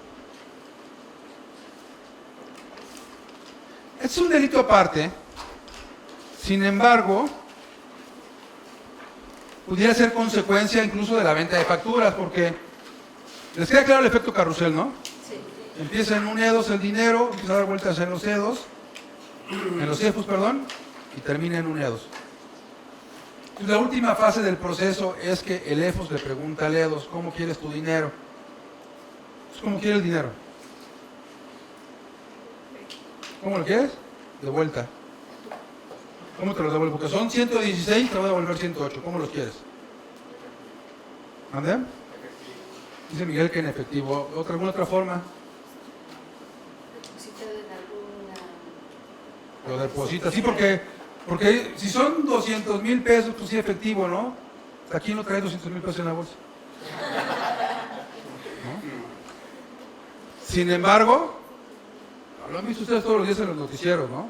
Es un delito aparte, sin embargo, pudiera ser consecuencia incluso de la venta de facturas, porque les queda claro el efecto carrusel, ¿no? Sí. Empieza en un E2 el dinero, empieza a dar vueltas en los E2, en los EFOS, perdón, y termina en un E2. Entonces, la última fase del proceso es que el EFOS le pregunta al E2, ¿cómo quieres tu dinero? ¿Cómo quieres el dinero? ¿Cómo lo quieres? De vuelta. ¿Cómo te los devuelvo? Porque son 116, te voy a devolver 108. ¿Cómo los quieres? ¿Mande? Dice Miguel que en efectivo. ¿Alguna otra forma? Lo deposita. Sí, porque si son 200,000 pesos, pues sí, efectivo, ¿no? Aquí no trae 200,000 pesos en la bolsa. ¿No? Sin embargo, lo han visto ustedes todos los días en los noticieros, ¿no?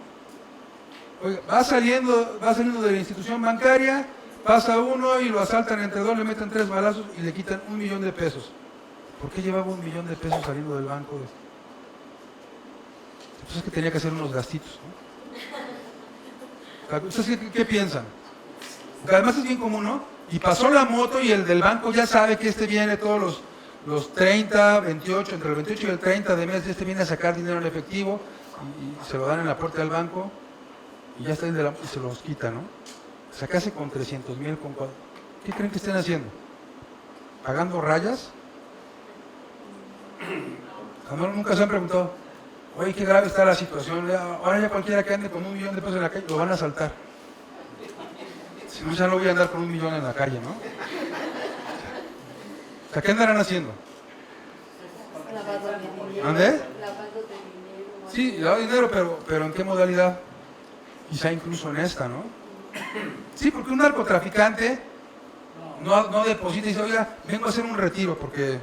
Oiga, va saliendo de la institución bancaria, pasa uno y lo asaltan entre dos, le meten 3 balazos y le quitan 1,000,000 de pesos. ¿Por qué llevaba 1,000,000 de pesos saliendo del banco? Pues es que tenía que hacer unos gastitos, ¿no? ¿Ustedes qué piensan? Porque además es bien común, ¿no? Y pasó la moto y el del banco ya sabe que viene todos los 30, 28, entre el 28 y el 30 de mes, viene a sacar dinero en efectivo y se lo dan en la puerta del banco y ya está y se los quita, ¿no? Sacase con 300,000, ¿qué creen que estén haciendo? ¿Pagando rayas? Nunca se han preguntado, oye, qué grave está la situación, ahora ya cualquiera que ande con 1,000,000 de pesos en la calle lo van a asaltar. Si no, ya no voy a andar con 1,000,000 en la calle, ¿no? O sea, ¿qué andarán haciendo? ¿Ande? Sí, lavado de dinero, pero ¿en qué modalidad? Quizá incluso en esta, ¿no? Sí, porque un narcotraficante no deposita y dice, oiga, vengo a hacer un retiro porque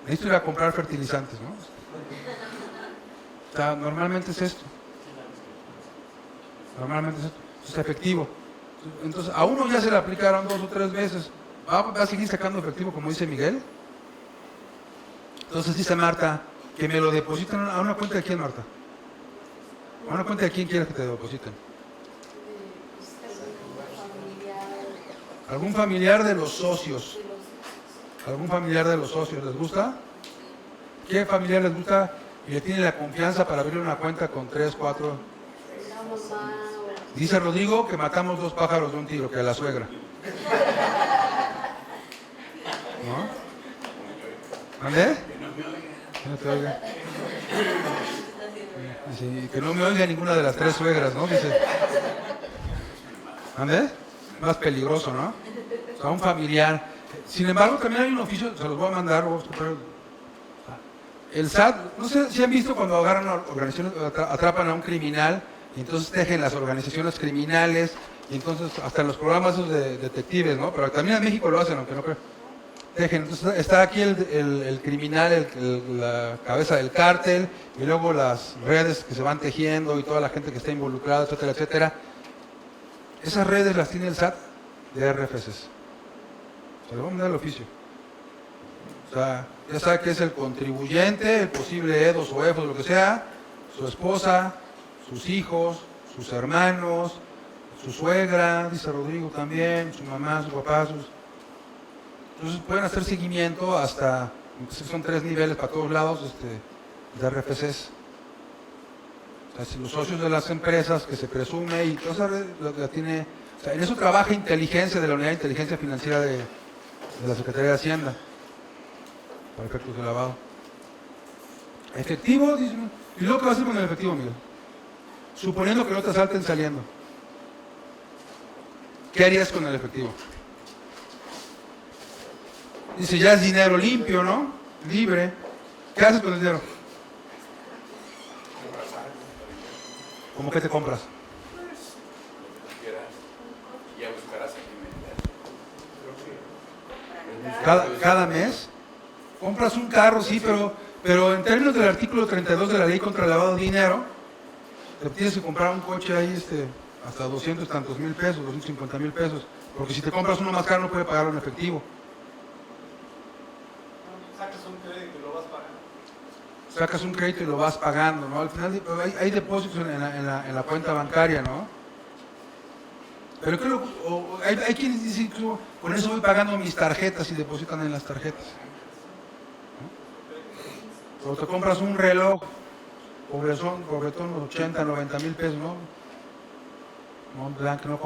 necesito ir a comprar fertilizantes, ¿no? O sea, normalmente es esto. Es efectivo. Entonces, a uno ya se le aplicaron 2 o 3 veces. ¿Va a seguir sacando efectivo, como dice Miguel? Entonces dice Marta, que me lo depositen a una cuenta de quién, Marta. ¿A una cuenta de quién quieres que te depositen? ¿Algún familiar de los socios? ¿Algún familiar de los socios les gusta? ¿Qué familiar les gusta y le tiene la confianza para abrir una cuenta con 3, 4? Dice Rodrigo que matamos 2 pájaros de un tiro, que a la suegra. ¿No? ¿Mande? Que no te oiga. Sí, que no me oiga ninguna de las tres suegras, ¿no? Dice. ¿Mande? Más peligroso, ¿no? O sea, un familiar. Sin embargo, también hay un oficio, se los voy a mandar. El SAT, no sé si han visto cuando agarran a organizaciones, atrapan a un criminal y entonces tejen las organizaciones criminales y entonces hasta en los programas esos de detectives, ¿no? Pero también en México lo hacen, aunque no creo. Tejen. Entonces está aquí el criminal, la cabeza del cártel y luego las redes que se van tejiendo y toda la gente que está involucrada, etcétera, etcétera. Esas redes las tiene el SAT de RFCs. Se le va a mandar el oficio. O sea, ya sabe que es el contribuyente, el posible EDOS o EFOS, lo que sea, su esposa, sus hijos, sus hermanos, su suegra, dice Rodrigo también, su mamá, su papá, Entonces pueden hacer seguimiento hasta, son 3 niveles para todos lados de RFCs. O sea, si los socios de las empresas que se presume y toda esa red lo que tiene, o sea, en eso trabaja inteligencia de la Unidad de Inteligencia Financiera de la Secretaría de Hacienda. Para efectos de lavado. Efectivo, dice. ¿Y luego qué va a hacer con el efectivo, Miguel? Suponiendo que no te asalten saliendo. ¿Qué harías con el efectivo? Dice, ya es dinero limpio, ¿no? Libre. ¿Qué haces con el dinero? ¿Cómo que te compras? Cada mes. Compras un carro, sí, pero en términos del artículo 32 de la ley contra el lavado de dinero, te tienes que comprar un coche ahí hasta 200 tantos mil pesos, 250 mil pesos, porque si te compras uno más caro no puede pagarlo en efectivo. Sacas un crédito y lo vas pagando. Sacas un crédito y lo vas pagando, ¿no? Al final hay depósitos en la cuenta bancaria, ¿no? Pero creo, hay quienes dicen que con eso voy pagando mis tarjetas y depositan en las tarjetas. O te compras un reloj, pobretón, 80, 90 mil pesos, ¿no?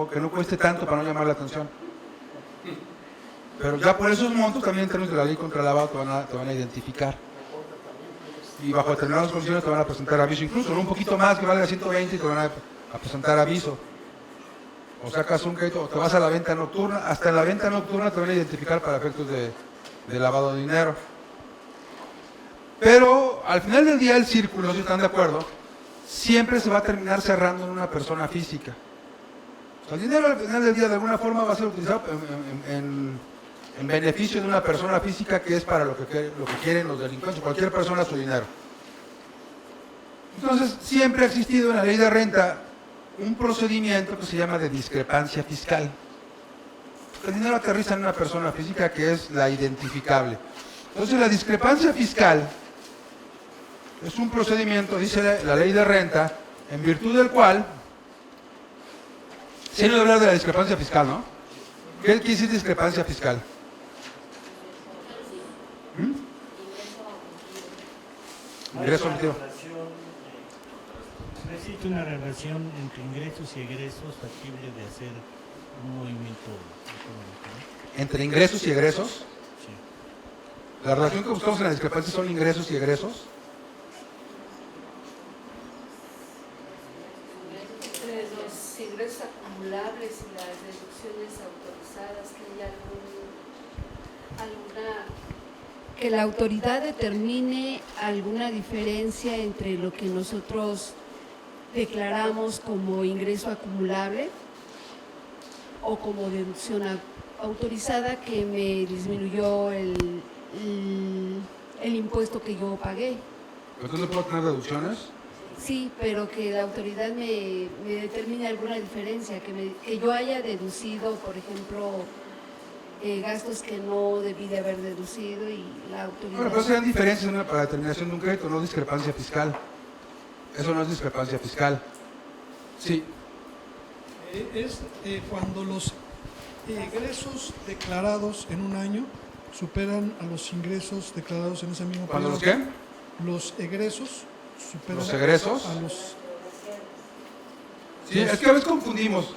Que no cueste tanto para no llamar la atención. Pero ya por esos montos, también en términos de la ley contra el lavado, te van a identificar. Y bajo determinadas condiciones te van a presentar aviso. Incluso un poquito más que valga 120 te van a presentar aviso. O sacas un crédito, o te vas a la venta nocturna. Hasta en la venta nocturna te van a identificar para efectos de lavado de dinero. Pero al final del día el círculo, si están de acuerdo, siempre se va a terminar cerrando en una persona física. O sea, el dinero al final del día de alguna forma va a ser utilizado en beneficio de una persona física, que es para lo que quieren los delincuentes, cualquier persona su dinero. Entonces siempre ha existido en la ley de renta un procedimiento que se llama de discrepancia fiscal. El dinero aterriza en una persona física que es la identificable. Entonces la discrepancia fiscal es un procedimiento, dice la ley de renta, en virtud del cual, se han oído hablar de la discrepancia fiscal, ¿no? ¿Qué quiere decir discrepancia fiscal? Ingreso omitido. Existe una relación entre ingresos y egresos factible de hacer un movimiento económico, ¿no? ¿Entre ingresos y egresos? Sí. La relación que buscamos en la discrepancia son ingresos y egresos. Entre los ingresos acumulables y las deducciones autorizadas, que hay que la autoridad determine alguna diferencia entre lo que nosotros declaramos como ingreso acumulable o como deducción autorizada, que me disminuyó el impuesto que yo pagué. ¿Entonces puedo tener deducciones? Sí, pero que la autoridad me determine alguna diferencia, que yo haya deducido, por ejemplo, gastos que no debí de haber deducido, y la autoridad... Bueno, pero sean diferencias para la determinación de un crédito, no discrepancia fiscal. Eso no es discrepancia fiscal. Sí. Es cuando los egresos declarados en un año superan a los ingresos declarados en ese mismo periodo. ¿Cuándo los qué? Los egresos superan ¿Los egresos? a los... Sí, es que a veces confundimos.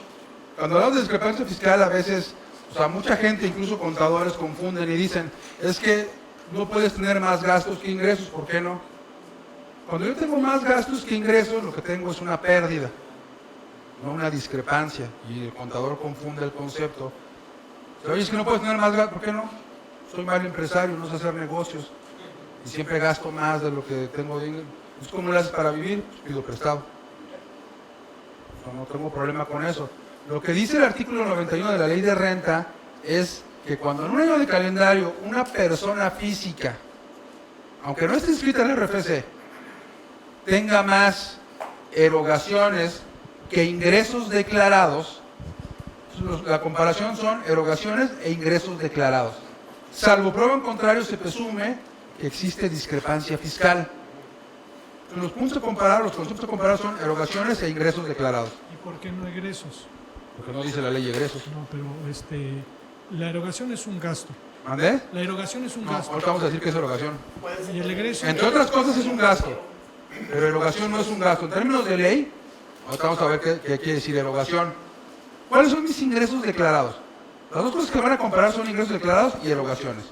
Cuando hablamos de discrepancia fiscal, a veces, o sea, mucha gente, incluso contadores, confunden y dicen, es que no puedes tener más gastos que ingresos. ¿Por qué no? Cuando yo tengo más gastos que ingresos, lo que tengo es una pérdida, no una discrepancia. Y el contador confunde el concepto. Oye, es que no puedes tener más gastos. ¿Por qué no? Soy mal empresario, no sé hacer negocios. Y siempre gasto más de lo que tengo de ingresos. Entonces, ¿cómo lo haces para vivir? Pues pido prestado. No tengo problema con eso. Lo que dice el artículo 91 de la ley de renta es que cuando en un año de calendario una persona física, aunque no esté inscrita en el RFC, tenga más erogaciones que ingresos declarados, la comparación son erogaciones e ingresos declarados. Salvo prueba en contrario, se presume que existe discrepancia fiscal. Los puntos a comparar, los conceptos a comparar son erogaciones e ingresos declarados. ¿Y por qué no egresos? Porque no dice la ley egresos. No, pero la erogación es un gasto. ¿Mandé? La erogación es un No, gasto. ahorita vamos a decir que es erogación. Y el egreso... Entre otras cosas es un gasto, pero erogación no es un gasto. En términos de ley, ahorita vamos a ver qué quiere decir erogación. ¿Cuáles son mis ingresos declarados? Las dos cosas que van a comparar son ingresos declarados y erogaciones.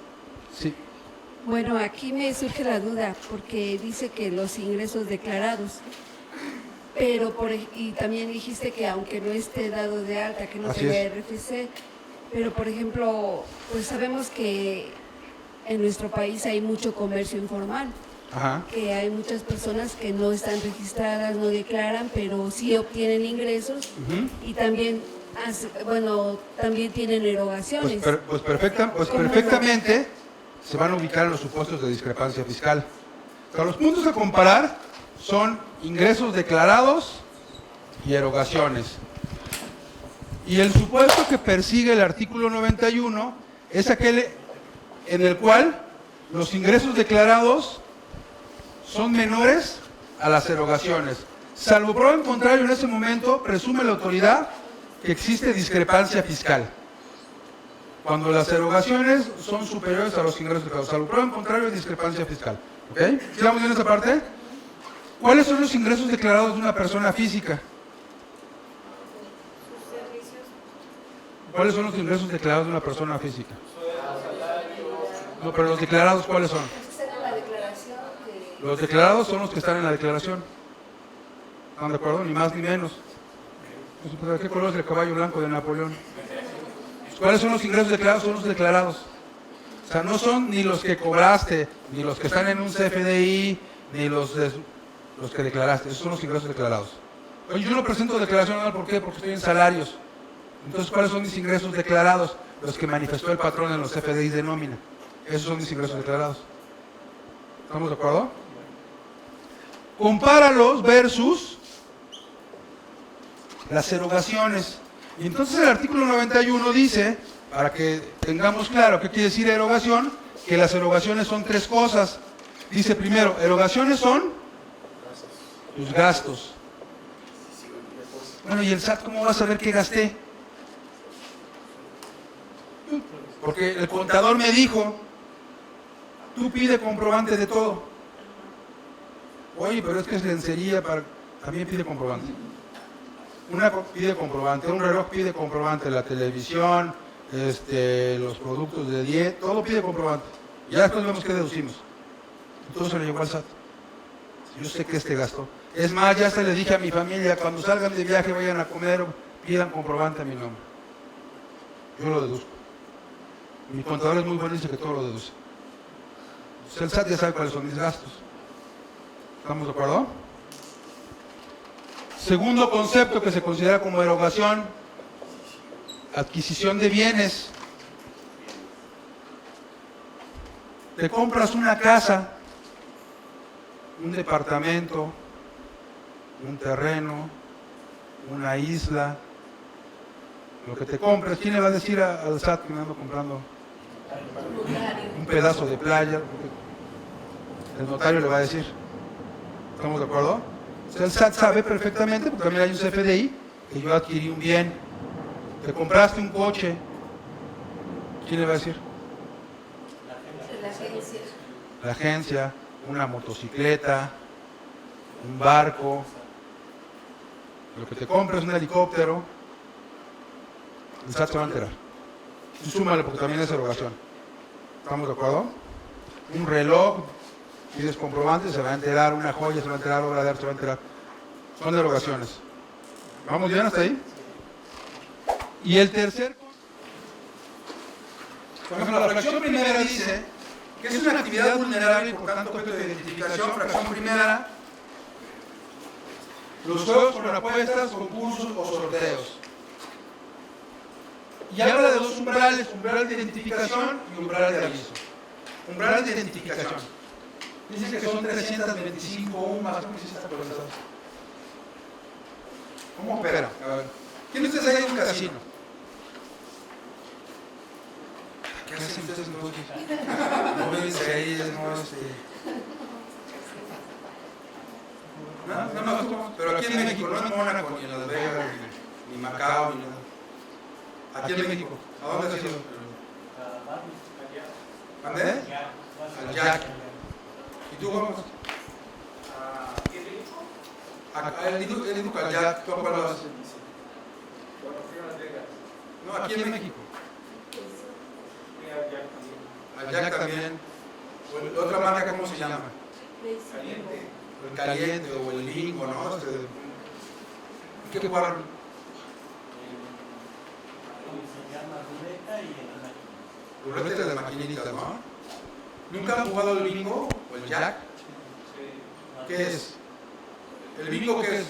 Sí. Bueno, aquí me surge la duda porque dice que los ingresos declarados, pero y también dijiste que aunque no esté dado de alta, que no Así tenga es. RFC, pero por ejemplo, pues sabemos que en nuestro país hay mucho comercio informal, Ajá. que hay muchas personas que no están registradas, no declaran, pero sí obtienen ingresos y también, también tienen erogaciones. Pues perfectamente se van a ubicar en los supuestos de discrepancia fiscal. O sea, los puntos a comparar son ingresos declarados y erogaciones. Y el supuesto que persigue el artículo 91 es aquel en el cual los ingresos declarados son menores a las erogaciones. Salvo prueba en contrario, en ese momento presume la autoridad que existe discrepancia fiscal. Cuando las erogaciones son superiores a los ingresos declarados. Salvo prueba en contrario, hay discrepancia fiscal. ¿Ok? ¿Sigamos en esa parte? ¿Cuáles son los ingresos declarados de una persona física? ¿Cuáles son los ingresos declarados de una persona física? No, pero los declarados, ¿cuáles son? Los declarados son los que están en la declaración. ¿Están de acuerdo? Ni más ni menos. ¿Qué color es el caballo blanco de Napoleón? ¿Cuáles son los ingresos declarados? Son los declarados. O sea, no son ni los que cobraste, ni los que están en un CFDI, ni los que declaraste. Esos son los ingresos declarados. Oye, yo no presento declaración anual, ¿por qué? Porque estoy en salarios. Entonces, ¿cuáles son mis ingresos declarados? Los que manifestó el patrón en los CFDI de nómina. Esos son mis ingresos declarados. ¿Estamos de acuerdo? Compáralos versus las erogaciones. Y entonces el artículo 91 dice, para que tengamos claro qué quiere decir erogación, que las erogaciones son tres cosas. Dice primero, erogaciones son tus gastos. Bueno, ¿y el SAT cómo va a saber qué gasté? Porque el contador me dijo, tú pide comprobante de todo. Oye, pero es que es lencería, también pide comprobante. Una pide comprobante, un reloj pide comprobante, la televisión, los productos de dieta, todo pide comprobante. Y ya después vemos qué deducimos. Entonces se lo llevó al SAT. Yo sé que gastó. Es más, ya hasta le dije a mi familia, cuando salgan de viaje, vayan a comer, pidan comprobante a mi nombre. Yo lo deduzco. Mi contador es muy bueno y dice que todo lo deduce. El SAT ya sabe cuáles son mis gastos. ¿Estamos de acuerdo? Segundo concepto que se considera como erogación, adquisición de bienes. Te compras una casa, un departamento, un terreno, una isla, lo que te compres. ¿Quién le va a decir al SAT que me ando comprando un pedazo de playa? El notario le va a decir. ¿Estamos de acuerdo? O sea, el SAT sabe perfectamente, porque también hay un CFDI, que yo adquirí un bien. Te compraste un coche. ¿Quién le va a decir? La agencia. La agencia, una motocicleta, un barco. Lo que te compras, un helicóptero. El SAT se va a enterar. Y súmale, porque también es erogación. ¿Estamos de acuerdo? un reloj, pides comprobantes, se va a enterar una joya, se va a enterar obra de arte, se va a enterar. Son derogaciones. ¿Vamos bien hasta ahí? Y el tercer, por ejemplo, la fracción primera dice que es una actividad vulnerable y por tanto objeto de identificación. Fracción primera, los juegos con apuestas, concursos o sorteos. Y habla de dos umbrales, umbral de identificación y umbral de aviso. Umbral de identificación. Dice que son 325 UMAS. ¿Cómo hiciste esta pregunta? ¿Cómo opera? A ver. ¿Quién de ustedes hay en un casino? ¿Qué hacen ustedes entonces? No ven series, no, nada más tú. Pero aquí en México, no en Mónaco, ni en Las Vegas, ni Macao, ni nada. Aquí en México. ¿A dónde has ido? ¿Mandé? Al Jack. ¿Y tú vamos? Él dijo al Jack. ¿Tú a cuál vas? No, aquí en México. Al Jack también. O otra marca, ¿cómo se llama? El Caliente o el Bingo, ¿no? ¿Qué jugaron? Ruleta de maquinitas, ¿no? ¿Nunca han jugado el bingo o el jack? ¿Qué es? ¿El bingo qué es?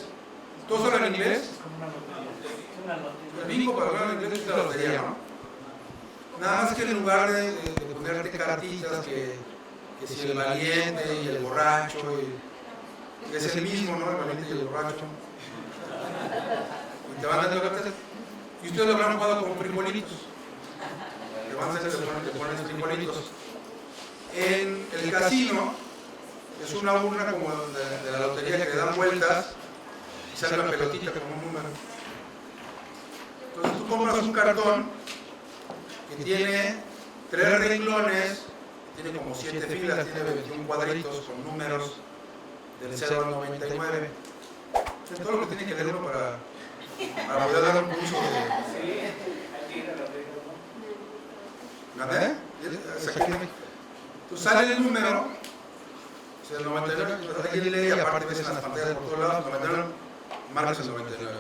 ¿Todos hablan inglés? El bingo para hablar en inglés es la lotería, ¿no? Nada más que en lugar de ponerte cartitas que si el valiente y el borracho, y es el mismo, ¿no? El valiente y el borracho. Y te van dando cartas. Y ustedes lo habrán jugado con frijolitos. Te van a hacer te ponen frijolitos. En el casino es una urna como de la lotería que dan vueltas y sale una pelotita como un número. Entonces tú compras un cartón que tiene 3 renglones, tiene como 7 filas, tiene 21 cuadritos con números del 0 al 99. Es todo lo que tiene que leer uno para poder dar un curso de... ¿Mandé? Entonces sale el número, o sea, el 99, aquí lee y aparte ves en las pantallas por todos lados, 99, marcas el 99.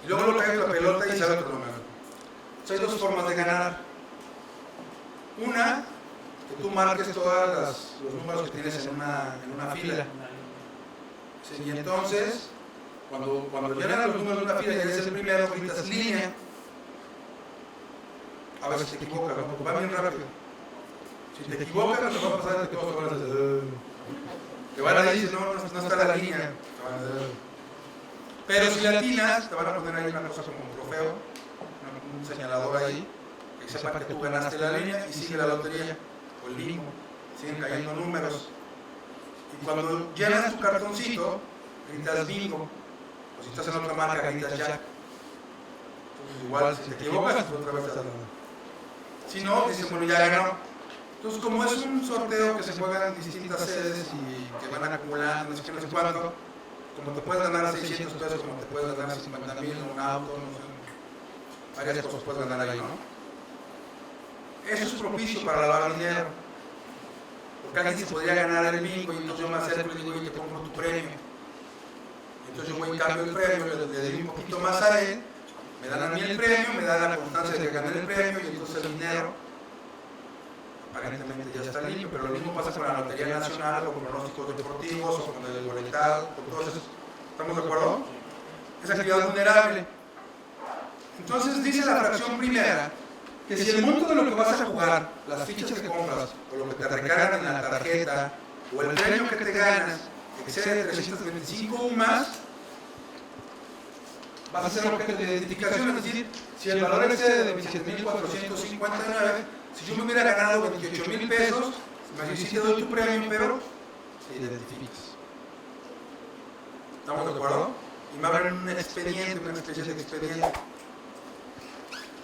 Y luego lo caes la pelota y sale otro número. Entonces hay 2 formas de ganar. Una, que tú marques todos los números que tienes en una fila. Sí, y entonces, cuando llegan los números de una fila y eres el primero, gritas línea. A veces te equivocas, va bien rápido. Si te equivocas, lo que va a pasar es que todos van a hacer... Te van a decir, no está la línea. Pero si la atinas, te van a poner ahí una cosa como un trofeo, un señalador ahí, que sepa que tú ganaste la línea y sigue la lotería, o el bingo. Siguen cayendo números. Y cuando llenas tu cartoncito, gritas bingo. O si estás en otra marca, gritas jack. Entonces, igual, si te equivocas, otra vez estás ganando. Si no, dices, bueno, ya ganó. Entonces, como es un sorteo que se juega en distintas sedes y que van acumulando, no sé qué, no sé cuánto, como te puedes ganar 600 pesos, como te puedes ganar 50,000 en un auto, no sé, varias cosas puedes ganar ahí, ¿no? Eso es propicio para lavar dinero. Porque alguien se podría ganar el bingo y entonces yo me acerco y digo, oye, te compro tu premio. Entonces yo voy y cambio el premio, le doy un poquito más a él, me dan a mí el premio, me dan la constancia de que gané el premio y entonces el dinero aparentemente ya está limpio, pero lo mismo pasa con la Lotería Nacional o con pronósticos deportivos o con el boletado, con todo eso. ¿Estamos de acuerdo? Es actividad vulnerable. Entonces dice la fracción primera que si el monto de lo que vas a jugar, las fichas que compras o lo que te recargan en la tarjeta o el premio que te ganas excede 325 o más, vas a ser objeto de identificación, es decir, si el valor excede de 27,459, si yo me hubiera ganado 28,000 pesos, me hiciste doy tu premio, pero te identificas. ¿Estamos de acuerdo? Y me abren un expediente, una especie de expediente.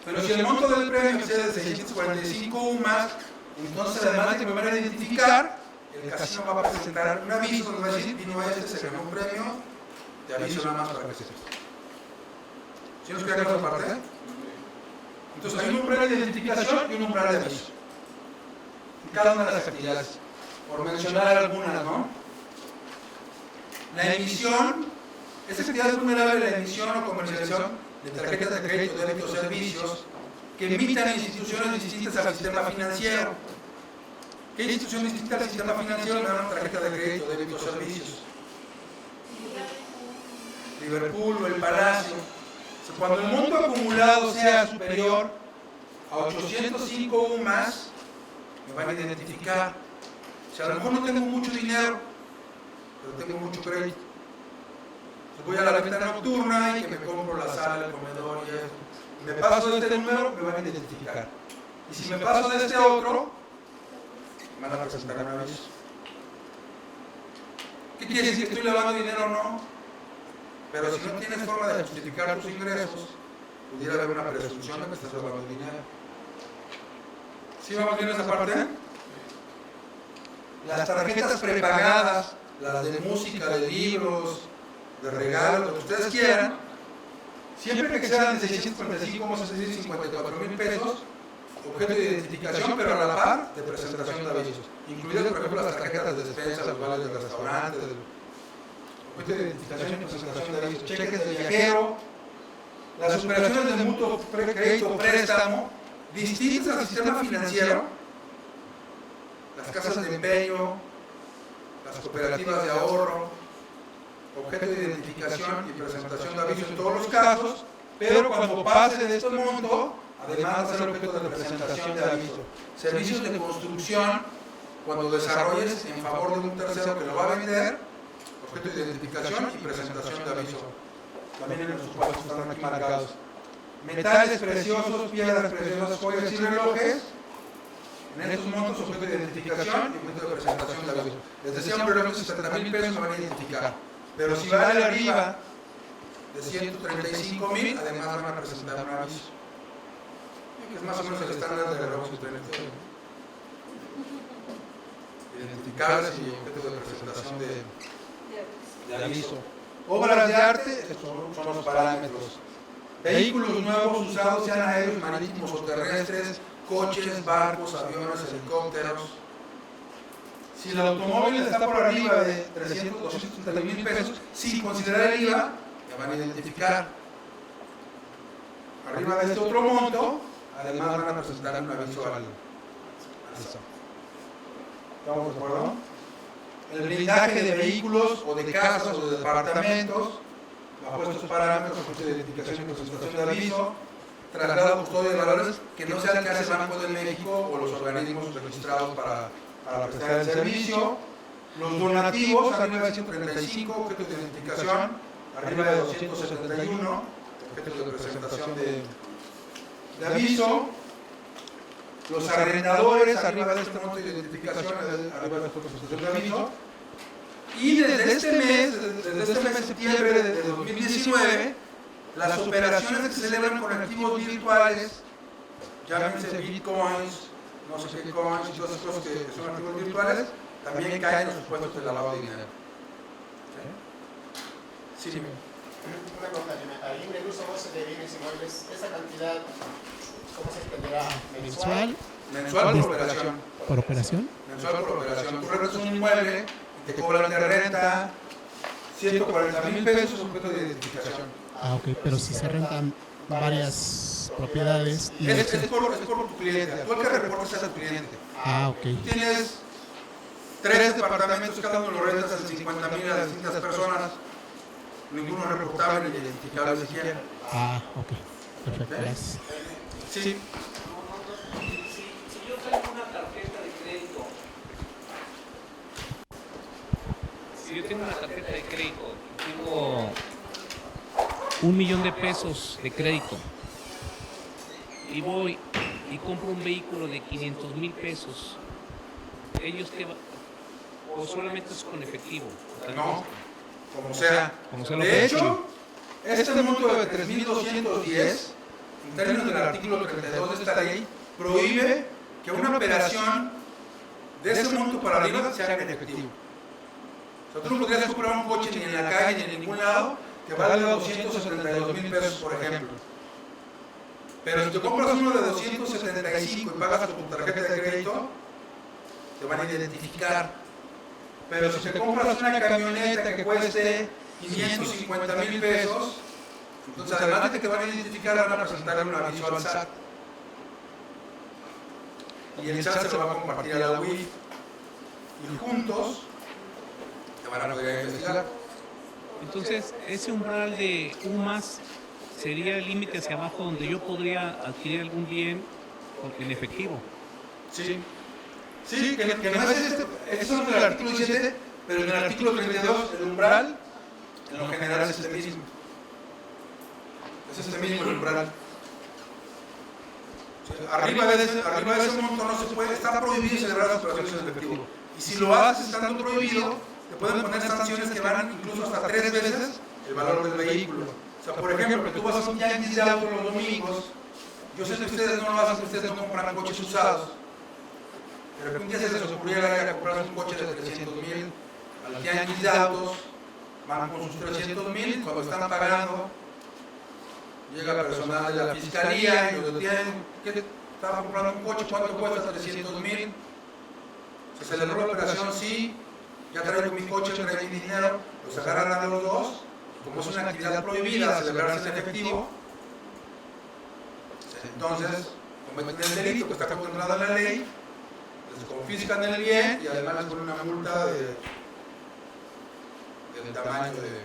Pero si el monto del premio excede de 645 o más, entonces además de que me van a identificar, el casino va a presentar un aviso donde va a decir, vino este, se ganó un premio, te aviso nada más para que sepas. ¿Sí nos queda claro esa parte? Entonces hay un umbral de identificación y un umbral de aviso. En cada una de las actividades. por mencionar algunas, ¿no? La emisión, es actividad vulnerable la emisión o comercialización de tarjetas de crédito, débitos o servicios que emitan instituciones distintas al sistema financiero. ¿Qué institución distinta al sistema financiero me da una tarjeta de crédito, débitos o servicios? Liverpool o el Palacio. Cuando el monto acumulado sea superior a 805 o más, me van a identificar. O sea, a lo mejor no tengo mucho dinero, pero tengo mucho crédito. Entonces voy a la venta nocturna y que me compro la sala, el comedor y eso. Me paso de este número, me van a identificar. Y si me paso de este otro, me van a presentar un aviso. ¿Qué quiere decir? ¿Que estoy lavando dinero o no? Pero si no tienes forma de justificar tus ingresos, pudiera haber una presunción de que estás lavando dinero. ¿Sí vamos bien esa parte? Las tarjetas prepagadas, las de música, de libros, de regalos, lo que ustedes quieran, siempre que sean de 645, vamos a decir 54,000 pesos, objeto de identificación, pero a la par de presentación de avisos. Incluidas, por ejemplo, las tarjetas de despensa, los vales del restaurante, objeto de identificación y presentación de avisos, cheques de viajero, las operaciones de mutuo crédito préstamo, distintas al sistema financiero, las casas de empeño, las cooperativas de ahorro, objeto de identificación y presentación de avisos en todos los casos, pero cuando pase de este monto, además va a ser objeto de presentación de aviso. Servicios de construcción, cuando desarrolles en favor de un tercero que lo va a vender, objeto de identificación y presentación de aviso. También en los supuestos están aquí marcados. Metales preciosos, piedras preciosas, joyas y relojes. En estos montos, objeto de identificación y objeto de presentación de aviso. Les decía, un reloj de 60,000 pesos me van a identificar. Pero si vale arriba de 135,000, además van a presentar un aviso. Que es más o menos el estándar de relojes que tienen ustedes. Identificables y objeto de presentación de aviso. Obras de arte, estos son los parámetros. Vehículos nuevos usados, sean aéreos, marítimos o terrestres, coches, barcos, aviones, helicópteros. Si el automóvil está por arriba de 230,000 pesos, sin considerar el IVA, me van a identificar. Arriba de este otro monto, además van a presentar un aviso al ISO. ¿Estamos de acuerdo? El blindaje de vehículos o de casas o de departamentos, bajo estos parámetros, de identificación y presentación de aviso, traslado, custodia de valores que no sea el que hace el Banco de México o los organismos registrados para prestar el servicio. Los donativos, arriba de 135, objetos de identificación, arriba de 271, objetos de presentación de aviso. Los arrendadores, arriba de este monto de identificación, arriba de esta presentación de aviso. Y desde este mes de septiembre de 2019, las operaciones que se celebran con activos virtuales, llámense bitcoins, no sé qué coins y todas esas cosas que son activos virtuales, también caen en los supuestos de lavado de dinero. Sí, dime. Una pregunta, al libre uso goce de bienes inmuebles, ¿esa cantidad cómo se entenderá? ¿Mensual? Mensual por operación. ¿Por operación? Mensual por operación. Tú rentas un inmueble, te cobran de renta 140,000 pesos, objeto de identificación. Ah, ok, pero si se rentan varias propiedades... Y es por tu cliente, tú el que reportas a tu cliente. Ah, ok. Tú tienes 3 departamentos, cada uno lo rentas en 50,000 a distintas personas, ninguno es reportable ni identificable siquiera. Ah, ok. Perfecto, gracias. Sí. Si yo tengo una tarjeta de crédito, tengo 1,000,000 de pesos de crédito y voy y compro un vehículo de 500,000 pesos, ellos que o solamente es con efectivo. No, como sea. Lo De hecho, este monto de 3,210, en términos del artículo 32 de esta ley, prohíbe que una operación de ese monto para arriba sea en efectivo. O sea, tú no podrías comprar un coche ni en la calle ni en ningún lado que valga 272,000 pesos, por ejemplo. Pero si te compras uno de 275 y pagas con tu tarjeta de crédito, te van a identificar. Pero si te compras una camioneta que cueste 550,000 pesos, entonces además de que te van a identificar, van a presentar un aviso al SAT. Y el SAT se lo va a compartir a la UIF. Y juntos te van a poder investigar. Entonces, ese umbral de UMAS sería el límite hacia abajo donde yo podría adquirir algún bien en efectivo. Sí. Sí, que no es eso es en el artículo 17, pero en el artículo 32, el umbral, en lo general es este mismo. Es este mismo el umbral. Sí, arriba de ese monto no se puede, está prohibido celebrar las operaciones en efectivo. Y si lo haces estando prohibido, te pueden poner sanciones que van incluso hasta 3 veces el valor del vehículo. O sea, por ejemplo, que tú vas a un tianguis de autos los domingos, yo sé que ustedes no lo hacen, ustedes no compran coches usados. Pero que un día se les ocurriera ir a comprar un coche de 300,000 al tianguis de autos, van con sus 300,000, cuando están pagando, llega personal de la fiscalía y los detienen. ¿Qué? Estaba comprando un coche, ¿cuánto cuesta? 300,000. Se celebró la operación, sí, ya traigo mi coche, traigo mi dinero, los agarran a los dos, como es una actividad prohibida, celebrarse en efectivo, entonces cometen el delito que está contemplado en la ley, les confiscan el bien y además les ponen una multa del tamaño de...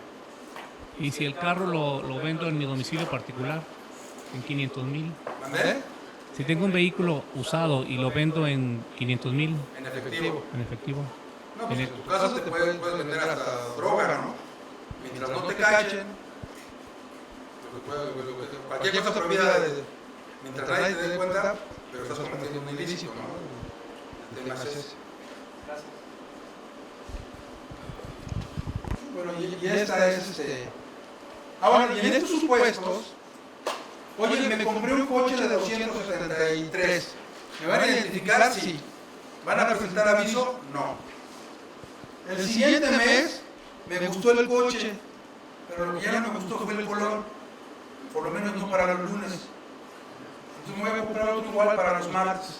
Y si el carro lo vendo en mi domicilio particular, en 500,000. ¿Mandé? Si tengo un vehículo usado y lo vendo en 500,000. En efectivo. En efectivo. No, pues en tu caso te puedes vender hasta droga, ¿no? Mientras no te cachen, cualquier cosa prohibida, mientras nadie te dé cuenta, pero estás cometiendo un ilícito, ¿no? El tema es ese. Bueno, y esta es Ahora, y en estos supuestos, oye, me compré un coche de 273. ¿Me van a identificar? Sí. ¿Van a presentar aviso? No. El siguiente mes me gustó el coche, pero lo que ya no me gustó fue el color. Por lo menos no para los lunes. Entonces me voy a comprar otro igual para los martes,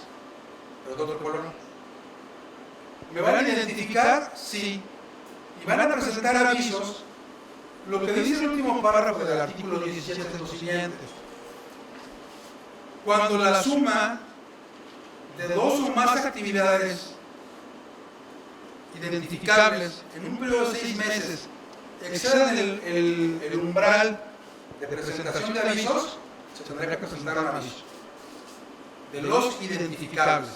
pero de otro color. ¿Me van a identificar? Sí. Y van a presentar avisos. Lo que dice el último párrafo del artículo 17 es lo siguiente. Cuando la suma de 2 o más actividades identificables en un periodo de 6 meses excedan el umbral de presentación de avisos, se tendrá que presentar un aviso. De los identificables.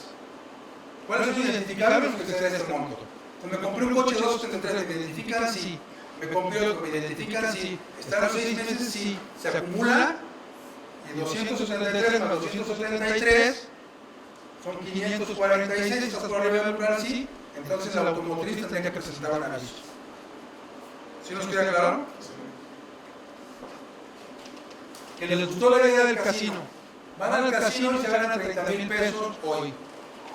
¿Cuáles son los identificables? Los que exceden este monto. Me compré un coche de 273, ¿me identifican? Sí. Me compré otro, ¿me identifican? Sí. ¿Están los 6 meses? Sí. Se acumula y 273 más 273 son 546, estás por arriba del umbral, sí. Entonces el automotriz tendría que presentar un aviso. ¿Sí nos queda claro? Que les gustó la idea del casino. Van al casino y se ganan 30,000 pesos hoy,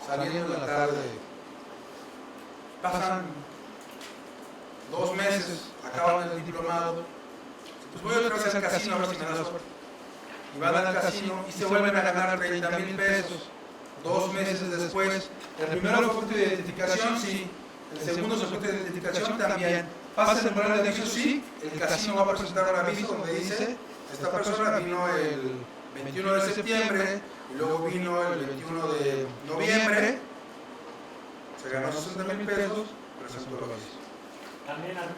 saliendo en la tarde. Pasan 2 meses, acaban el diplomado. Pues voy otra vez al casino a ver si me da suerte. Y van al casino y se vuelven a ganar 30,000 pesos. 2 meses después. El primero fue de identificación, sí. El segundo se fue de identificación también. Pasa el umbral de aviso, sí. El casino va a presentar un aviso donde dice: esta persona vino el 21 de septiembre y luego vino el 21 de noviembre. Se ganó 60,000 pesos, presentó el aviso. También dan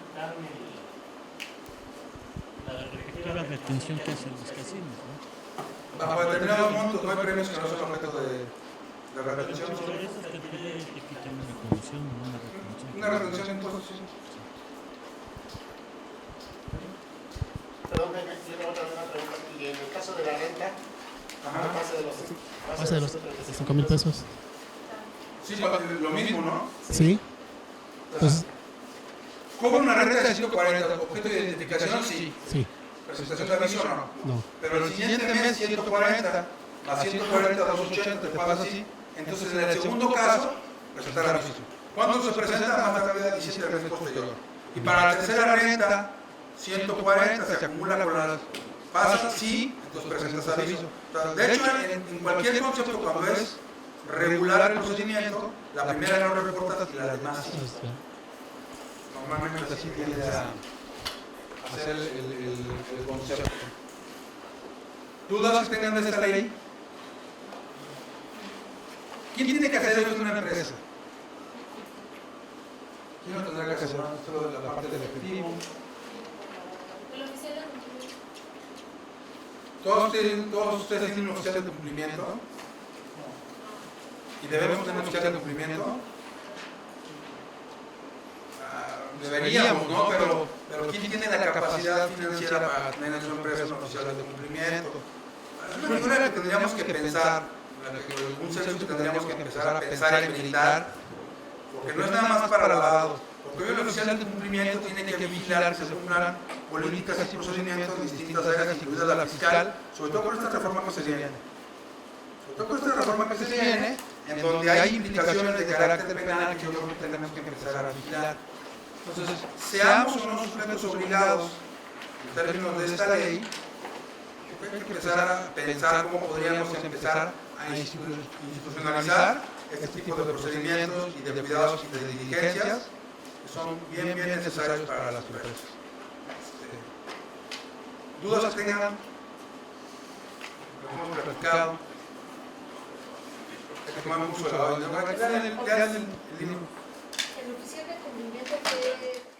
la retención que hacen los casinos, ¿no? Bajo determinados montos no hay premios que no son objeto de retención. Por eso es que te quitan una comisión, una retención. Una retención de impuestos, sí. Perdón, Jaime, yo otra pregunta. Y en el caso de la renta, Pase de los 5,000 pesos. Sí, lo mismo, ¿no? Sí. Pues Cobra una renta de 140, objeto de identificación, sí. sí. Presentación de aviso, no. No. Pero el siguiente mes, 140, más 140, 280, te pasa así. Entonces, en el segundo caso, presentar aviso. ¿Cuándo se presenta? Más tarde, 17 meses posterior. Y para la tercera renta, 140, se acumula con las... Pasa, sí, entonces presentas aviso. De hecho, en cualquier concepto, cuando es regular el procedimiento, la primera no reportas y la demás sí. Normalmente así tiende a hacer el concepto. ¿Dudas que tengan de esta ley? ¿Quién tiene que hacer eso en una empresa? ¿Quién lo tendrá que hacer? Solo la parte del efectivo. El oficial de cumplimiento. Todos ustedes tienen un oficial de cumplimiento. Y debemos tener un oficial de cumplimiento. Deberíamos, ¿no? Pero ¿quién tiene la capacidad financiera para tener en su empresa un oficial de cumplimiento? Es una figura que tendríamos que pensar, un servicio que tendríamos que empezar a pensar en militar, porque no es nada más para lavado. Porque hoy el oficial de cumplimiento tiene que vigilar que se cumplan políticas y procedimientos en distintas áreas, incluida la fiscal, sobre todo con esta reforma que se viene. Sobre todo con esta reforma que se viene, en donde hay implicaciones de carácter penal que yo creo que tenemos que empezar a vigilar. Entonces, seamos o no sujetos obligados en términos de esta ley, hay que empezar a pensar cómo podríamos empezar a institucionalizar este tipo de procedimientos y de cuidados y de diligencias que son bien necesarios para las empresas. ¿Dudas que tengan? Lo hemos platicado. Que tomamos mucho de la El oficial de cumplimiento que